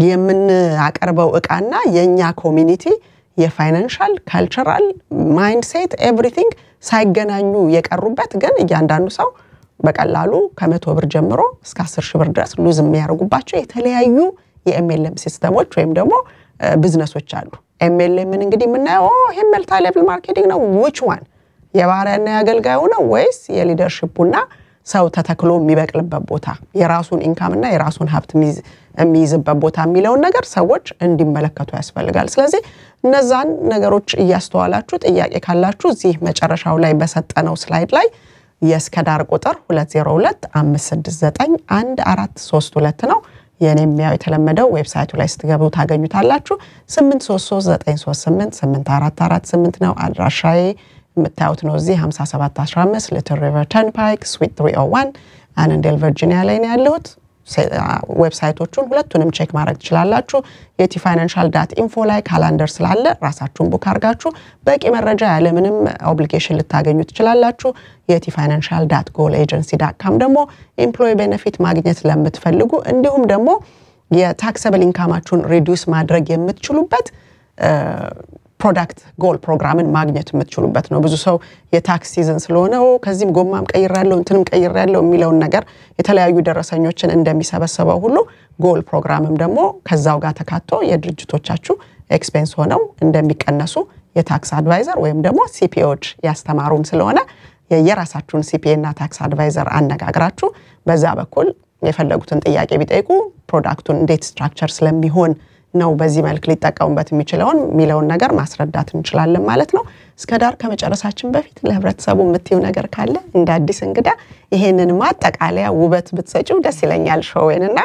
A: የምን አቀርበው እቃና የኛ ኮሚኒቲ የፋይናንሻል ካልቸራል ማይንድሴት ኤቭሪቲንግ ሳይገናኙ የቀሩበት ግን እያንዳንዱ ሰው በቀላሉ ከ100 ብር ጀምሮ እስከ 10,000 ብር ድረስ ሉዝ የሚያደርጉባቸው የተለያዩ የኤምኤልኤም ሲስተሞች ወይም ደግሞ ቢዝነሶች አሉ ኤምኤልኤም እንግዲህ ምናየው ይሄ መልቲ ሌቭል ማርኬቲንግ ነው which one የባሪያና ያገልጋዩ ነው ወይስ የሊደርሺፑና ሰው ተተክሎ የሚበቅልበት ቦታ የራሱን ኢንካም እና የራሱን ሀብት የሚይዝበት ቦታ የሚለውን ነገር ሰዎች እንዲመለከቱ ያስፈልጋል ስለዚህ እነዛን ነገሮች እያስተዋላችሁ ጥያቄ ካላችሁ እዚህ መጨረሻው ላይ በሰጠነው ስላይድ ላይ የስከዳር ቁጥር 2025691432 ነው የኔም ያው የተለመደው ዌብሳይቱ ላይ ስትገቡ ታገኙታላችሁ 8339388448 ነው አድራሻዬ የምታዩት ነው እዚህ 5715 Little River Turnpike Suite 301 Annandale Virginia ላይ ነው ያለሁት ዌብሳይቶቹን ሁለቱንም ቼክ ማድረግ ትችላላችሁ yetifinancial.info ላይ ካላንደር ስላለ ራሳችሁን ቡክ አድርጋችሁ በቂ መረጃ ያለ ምንም ኦብሊጌሽን ልታገኙ ትችላላችሁ yetifinancial.goalagency.com ደግሞ ኤምፕሎይ ቤኔፊት ማግኘት ለምትፈልጉ እንዲሁም ደግሞ የታክሰብል ኢንካማችሁን ሪዲዩስ ማድረግ የምትችሉበት ፕሮዳክት ጎል ፕሮግራምን ማግኘት የምትችሉበት ነው ብዙ ሰው የታክስ ሲዝን ስለሆነ ከዚህም ጎማም ቀይራለሁ እንትንም ቀይራለሁ የሚለው ነገር የተለያዩ ደረሰኞችን እንደሚሰበሰበው ሁሉ ጎል ፕሮግራምም ደግሞ ከዛው ጋር ተካቶ የድርጅቶቻችሁ ኤክስፔንስ ሆነው እንደሚቀነሱ የታክስ አድቫይዘር ወይም ደግሞ ሲፒኦች ያስተማሩን ስለሆነ የራሳችሁን ሲፒኤ እና ታክስ አድቫይዘር አነጋግራችሁ በዛ በኩል የፈለጉትን ጥያቄ ቢጠይቁ ፕሮዳክቱን እንዴት ስትራክቸር ስለሚሆን ነው በዚህ መልክ ሊጠቀሙበት የሚችለውን ነገር ማስረዳት እንችላለን ማለት ነው እስከ ዳር ከመጨረሳችን በፊት ለህብረተሰቡ የምትዩ ነገር ካለ እንደ አዲስ እንግዳ ይሄንን ማጠቃለያ ውበት ብትሰጪው ደስ ይለኛል ሾውንና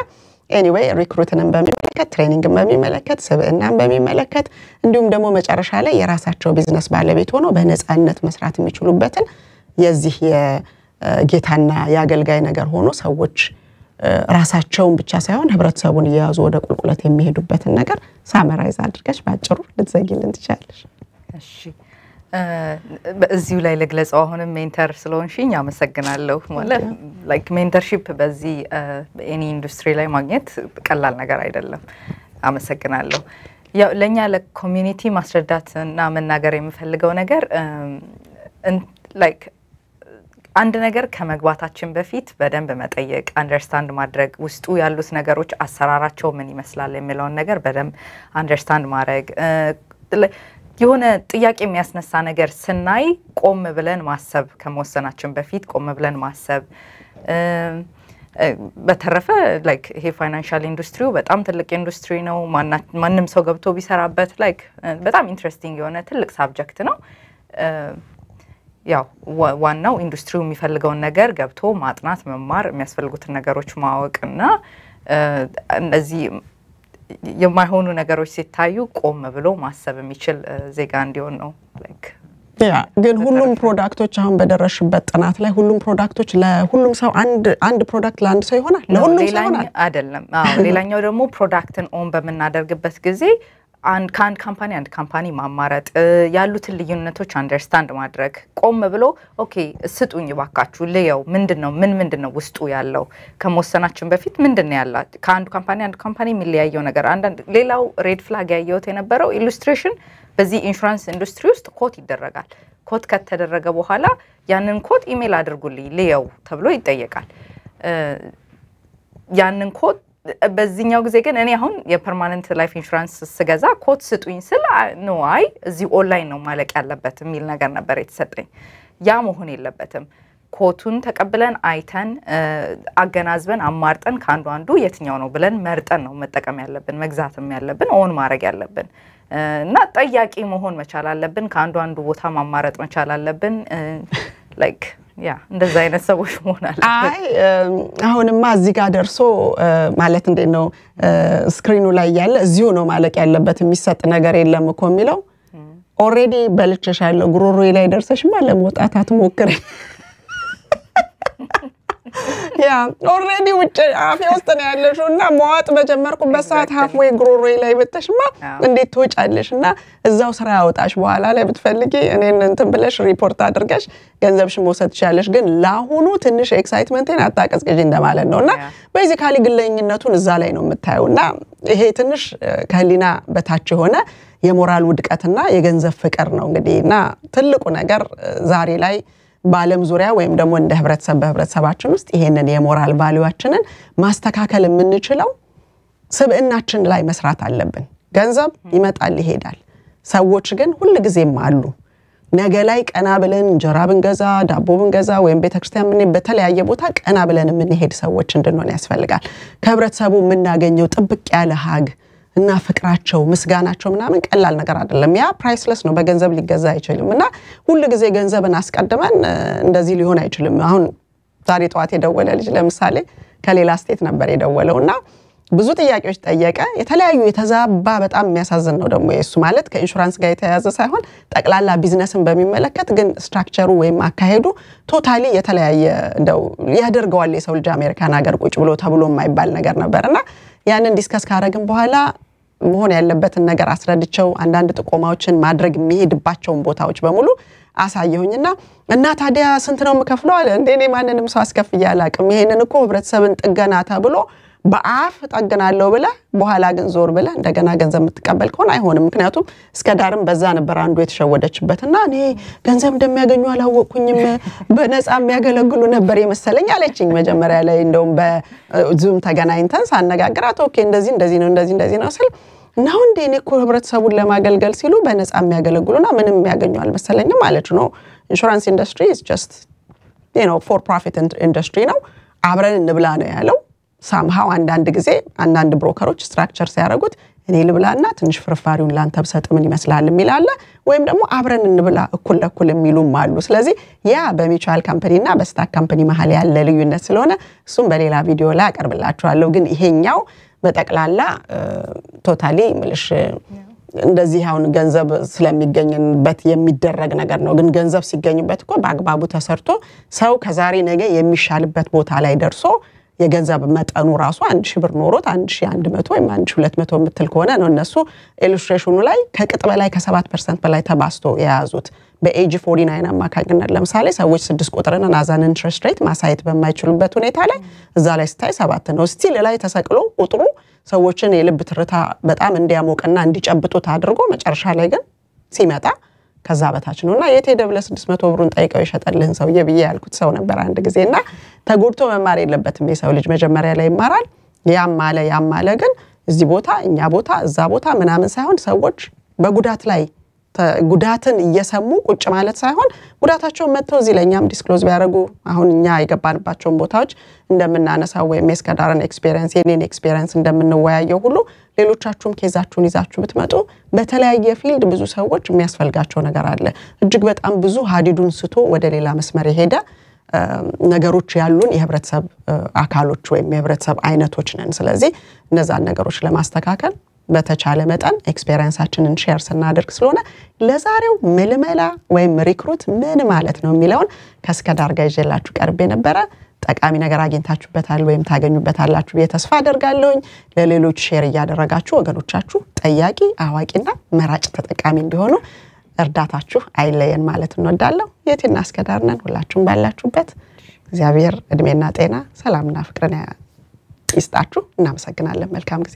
A: anyway ሪክሩትንም በሚመለከት ትሬኒንግን በሚመለከት ስብዕናን በሚመለከት እንዲሁም ደግሞ መጨረሻ ላይ የራሳቸው ቢዝነስ ባለቤት ሆኖ በነፃነት መስራት የሚችሉበትን የዚህ የጌታና ያገልጋይ ነገር ሆኖ ሰዎች ራሳቸውን ብቻ ሳይሆን ህብረተሰቡን ያያዙ ወደ ቁልቁለት የሚሄዱበትን ነገር ሳመራይዝ አድርገሽ ባጭሩ ልትዘጊልን ትችላለሽ
B: እሺ በዚሁ ላይ ለግለጻው አሁንም ሜንተር ስለሆንሽኝ አመሰግናለሁ ማለት ላይክ ሜንተርሺፕ በዚህ በኤኒ ኢንዱስትሪ ላይ ማግኘት ቀላል ነገር አይደለም አመሰግናለሁ ያው ለኛ ለኮሚኒቲ ማስረዳትና መናገር የምፈልገው ነገር ላይክ አንድ ነገር ከመግባታችን በፊት በደንብ መጠየቅ አንደርስታንድ ማድረግ ውስጡ ያሉት ነገሮች አሰራራቸው ምን ይመስላል የሚለውን ነገር በደንብ አንደርስታንድ ማድረግ የሆነ ጥያቄ የሚያስነሳ ነገር ስናይ ቆም ብለን ማሰብ ከመወሰናችን በፊት ቆም ብለን ማሰብ በተረፈ ላይክ ይሄ ፋይናንሻል ኢንዱስትሪው በጣም ትልቅ ኢንዱስትሪ ነው ማንንም ሰው ገብቶ ቢሰራበት ላይክ በጣም ኢንትረስቲንግ የሆነ ትልቅ ሳብጀክት ነው ያው ዋናው ኢንዱስትሪው የሚፈልገውን ነገር ገብቶ ማጥናት መማር የሚያስፈልጉትን ነገሮች ማወቅና እነዚህ የማይሆኑ ነገሮች ሲታዩ ቆም ብሎ ማሰብ የሚችል ዜጋ እንዲሆን ነው ላይክ
A: ግን ሁሉም ፕሮዳክቶች አሁን በደረሽበት ጥናት ላይ ሁሉም ፕሮዳክቶች ለሁሉም ሰው አንድ ፕሮዳክት ለአንድ ሰው ይሆናል ለሁሉም ሰው ይሆናል
B: አይደለም ሌላኛው ደግሞ ፕሮዳክትን ኦን በመናደርግበት ጊዜ አንድ ካምፓኒ ማማረጥ ያሉትን ልዩነቶች አንደርስታንድ ማድረግ ቆም ብሎ ኦኬ ስጡኝ ባካችሁ ለየው ምንድነው ውስጡ ያለው ከመወሰናችን በፊት ምንድነው ያላት ከአንድ ካምፓኒ የሚለያየው ነገር አንድ ሌላው ሬድ ፍላግ ያየውት የነበረው ኢሉስትሬሽን በዚህ ኢንሹራንስ ኢንዱስትሪ ውስጥ ኮት ይደረጋል ኮት ከተደረገ በኋላ ያንን ኮት ኢሜል አድርጉልኝ ለየው ተብሎ ይጠየቃል ያንን ኮት በዚህኛው ጊዜ ግን እኔ አሁን የፐርማነንት ላይፍ ኢንሹራንስ ስገዛ ኮት ስጡኝ ስለ ነው አይ እዚህ ኦንላይን ነው ማለቅ ያለበት የሚል ነገር ነበር የተሰጠኝ ያ መሆን የለበትም ኮቱን ተቀብለን አይተን አገናዝበን አማርጠን ካንዱ የትኛው ነው ብለን መርጠን ነው መጠቀም ያለብን መግዛትም ያለብን ኦን ማድረግ ያለብን እና ጠያቂ መሆን መቻል አለብን ካንዱ ቦታ ማማረጥ መቻል አለብን ላይክ ያ እንደዛ አይነት ሰዎች መሆን አለበት
A: አይ አሁንማ እዚህ ጋር ደርሶ ማለት እንዴ ነው ስክሪኑ ላይ ያለ እዚሁ ነው ማለቅ ያለበት የሚሰጥ ነገር የለም እኮ የሚለው ኦሬዲ በልጭሻለሁ ጉሮሮዬ ላይ ደርሰሽማ ለመውጣት አትሞክሪ ያ ኦሬዲ ውጭ አፌ ውስጥ ነው ያለሽውና መዋጥ በጀመርኩበት ሰዓት halfway ጉሮሮዬ ላይ በተሽማ እንዴት ትወጫለሽና እዛው ስራ ያወጣሽ በኋላ ላይ ብትፈልጊ እኔን እንትን ብለሽ ሪፖርት አድርገሽ ገንዘብሽ መውሰድ ይችላልሽ ግን ላሁኑ ትንሽ ኤክሳይትመንቴን አጣቀስቀጂ እንደማለት ነውና ቤዚካሊ ግለኝነቱን እዛ ላይ ነው የምታዩና ይሄ ትንሽ ከሊና በታች ሆነ የሞራል ውድቀትና የገንዘብ ፍቅር ነው እንግዲህና ትልቁ ነገር ዛሬ ላይ በአለም ዙሪያ ወይም ደግሞ እንደ ህብረተሰባችን ውስጥ ይሄንን የሞራል ቫልዩአችንን ማስተካከል የምንችለው ስብዕናችን ላይ መስራት አለብን ገንዘብ ይመጣል ይሄዳል ሰዎች ግን ሁሉ ጊዜም አሉ ነገ ላይ ቀና ብለን እንጀራ ብንገዛ ዳቦ ብንገዛ ወይም ቤተክርስቲያን ምን በተለያየ ቦታ ቀና ብለን የምንሄድ ሰዎች እንድንሆን ያስፈልጋል ከህብረተሰቡ የምናገኘው ጥብቅ ያለ ሀግ እና ፍቅራቸው ምስጋናቸው ምናምን ቀላል ነገር አይደለም ያ ፕራይስለስ ነው በገንዘብ ሊገዛ አይችልምና ሁሉ ጊዜ ገንዘብን አስቀድመን እንደዚህ ሊሆን አይችልም አሁን ዛሬ ጧት የደወለ ልጅ ለምሳሌ ከሌላ ስቴት ነበር የደወለውና ብዙ ጥያቄዎች ጠየቀ የተለያዩ የተዛባ በጣም የሚያሳዝን ነው ደግሞ የሱ ማለት ከኢንሹራንስ ጋር የተያያዘ ሳይሆን ጠቅላላ ቢዝነስን በሚመለከት ግን ስትራክቸሩ ወይም አካሄዱ ቶታሊ የተለያየ እንደው ያደርገዋል የሰው ልጅ አሜሪካን ሀገር ቁጭ ብሎ ተብሎ የማይባል ነገር ነበርና ያንን ዲስከስ ካረግን በኋላ መሆን ያለበትን ነገር አስረድቸው አንዳንድ ጥቆማዎችን ማድረግ የሚሄድባቸው ቦታዎች በሙሉ አሳየሁኝና እና ታዲያ ስንት ነው የምከፍለው አለ እንደኔ ማንንም ሰው አስከፍያ አላቅም ይሄንን እኮ ህብረተሰብን ጥገና ተብሎ በአፍ ጠግናለሁ ብለ በኋላ ግን ዞር ብለ እንደገና ገንዘብ የምትቀበል ከሆነ አይሆንም ምክንያቱም እስከ ዳርም በዛ ነበር አንዱ የተሸወደችበትና እኔ ገንዘብ እንደሚያገኙ አላወቁኝም በነፃ የሚያገለግሉ ነበር የመሰለኝ አለችኝ መጀመሪያ ላይ እንደውም በዙም ተገናኝተን ሳነጋግራት ኦኬ እንደዚህ ነው ስል ነው እንደኔ እኮ ህብረተሰቡን ለማገልገል ሲሉ በነፃ የሚያገለግሉና ምንም የሚያገኙ አልመሰለኝም ማለት ነው ኢንሹራንስ ኢንደስትሪ is just for profit industry ነው አብረን እንብላ ነው ያለው somehow አንዳንድ ጊዜ አንዳንድ ብሮከሮች ስትራክቸር ሲያደርጉት እኔ ልብላና ትንሽ ፍርፋሪውን ላንተ ብሰጥ ምን ይመስላል የሚላል ወይም ደግሞ አብረን እንብላ እኩል ለኩል የሚሉም አሉ ስለዚህ ያ በሚቹዋል ካምፓኒና በስታክ ካምፓኒ መሃል ያለ ልዩነት ስለሆነ እሱም በሌላ ቪዲዮ ላይ አቀርብላችኋለሁ ግን ይሄኛው በጠቅላላ ቶታሊ ምልሽ እንደዚህ አሁን ገንዘብ ስለሚገኝበት የሚደረግ ነገር ነው ግን ገንዘብ ሲገኝበት እኮ በአግባቡ ተሰርቶ ሰው ከዛሬ ነገ የሚሻልበት ቦታ ላይ ደርሶ የገንዘብ መጠኑ ራሱ 1000 ብር ኖሮት 1100 ወይም 1200 ምትል ከሆነ ነው እነሱ ኢሉስትሬሽኑ ላይ ከቅጥ በላይ ከ7% በላይ ተባስቶ የያዙት በኤጂ 49 አማካኝነት ለምሳሌ ሰዎች 6 ቁጥርን አዛን ኢንትረስት ሬት ማሳየት በማይችሉበት ሁኔታ ላይ እዛ ላይ ስታይ 7 ነው ስቲል ላይ ተሰቅሎ ቁጥሩ ሰዎችን የልብ ትርታ በጣም እንዲያሞቅና እንዲጨብጡት አድርጎ መጨረሻ ላይ ግን ሲመጣ ከዛ በታች ነውና የቴ ደብለ 600 ብሩን ጠይቀው ይሸጣልህን ሰውዬ ብዬ ያልኩት ሰው ነበር አንድ ጊዜና ተጎድቶ መማር የለበትም የሰው ልጅ መጀመሪያ ላይ ይማራል ያም ማለ ግን እዚህ ቦታ እኛ ቦታ እዛ ቦታ ምናምን ሳይሆን ሰዎች በጉዳት ላይ ጉዳትን እየሰሙ ቁጭ ማለት ሳይሆን ጉዳታቸው መተው እዚህ ለኛም ዲስክሎዝ ቢያደርጉ አሁን እኛ የገባንባቸው ቦታዎች እንደምናነሳው ወይም የስከዳርን ኤክስፒሪየንስ የኔን ኤክስፒሪየንስ እንደምንወያየው ሁሉ ሌሎቻችሁም ኬዛችሁን ይዛችሁ ብትመጡ በተለያየ ፊልድ ብዙ ሰዎች የሚያስፈልጋቸው ነገር አለ እጅግ በጣም ብዙ ሀዲዱን ስቶ ወደ ሌላ መስመር ይሄዳ ነገሮች ያሉን የህብረተሰብ አካሎች ወይም የህብረተሰብ አይነቶች ነን ስለዚህ እነዛን ነገሮች ለማስተካከል በተቻለ መጠን ኤክስፒሪየንሳችንን ሼር ስናደርግ ስለሆነ ለዛሬው ምልመላ ወይም ሪክሩት ምን ማለት ነው የሚለውን ከስከዳር ጋር ይዤላችሁ ቀርቤ ነበር ጠቃሚ ነገር አግኝታችሁበታል ወይም ታገኙበታላችሁ በተስፋ አደርጋለሁኝ ለሌሎች ሼር ያደረጋችሁ ወገኖቻችሁ ጠያቂ አዋቂና መራጭ ተጠቃሚ እንዲሆኑ እርዳታችሁ አይለየን ማለት እንወዳለን የቲና ስከዳር ነን ሁላችሁም ባላችሁበት እግዚአብሔር እድሜና ጤና ሰላምና ፍቅርን ይስጣችሁ እናመሰግናለን መልካም ጊዜ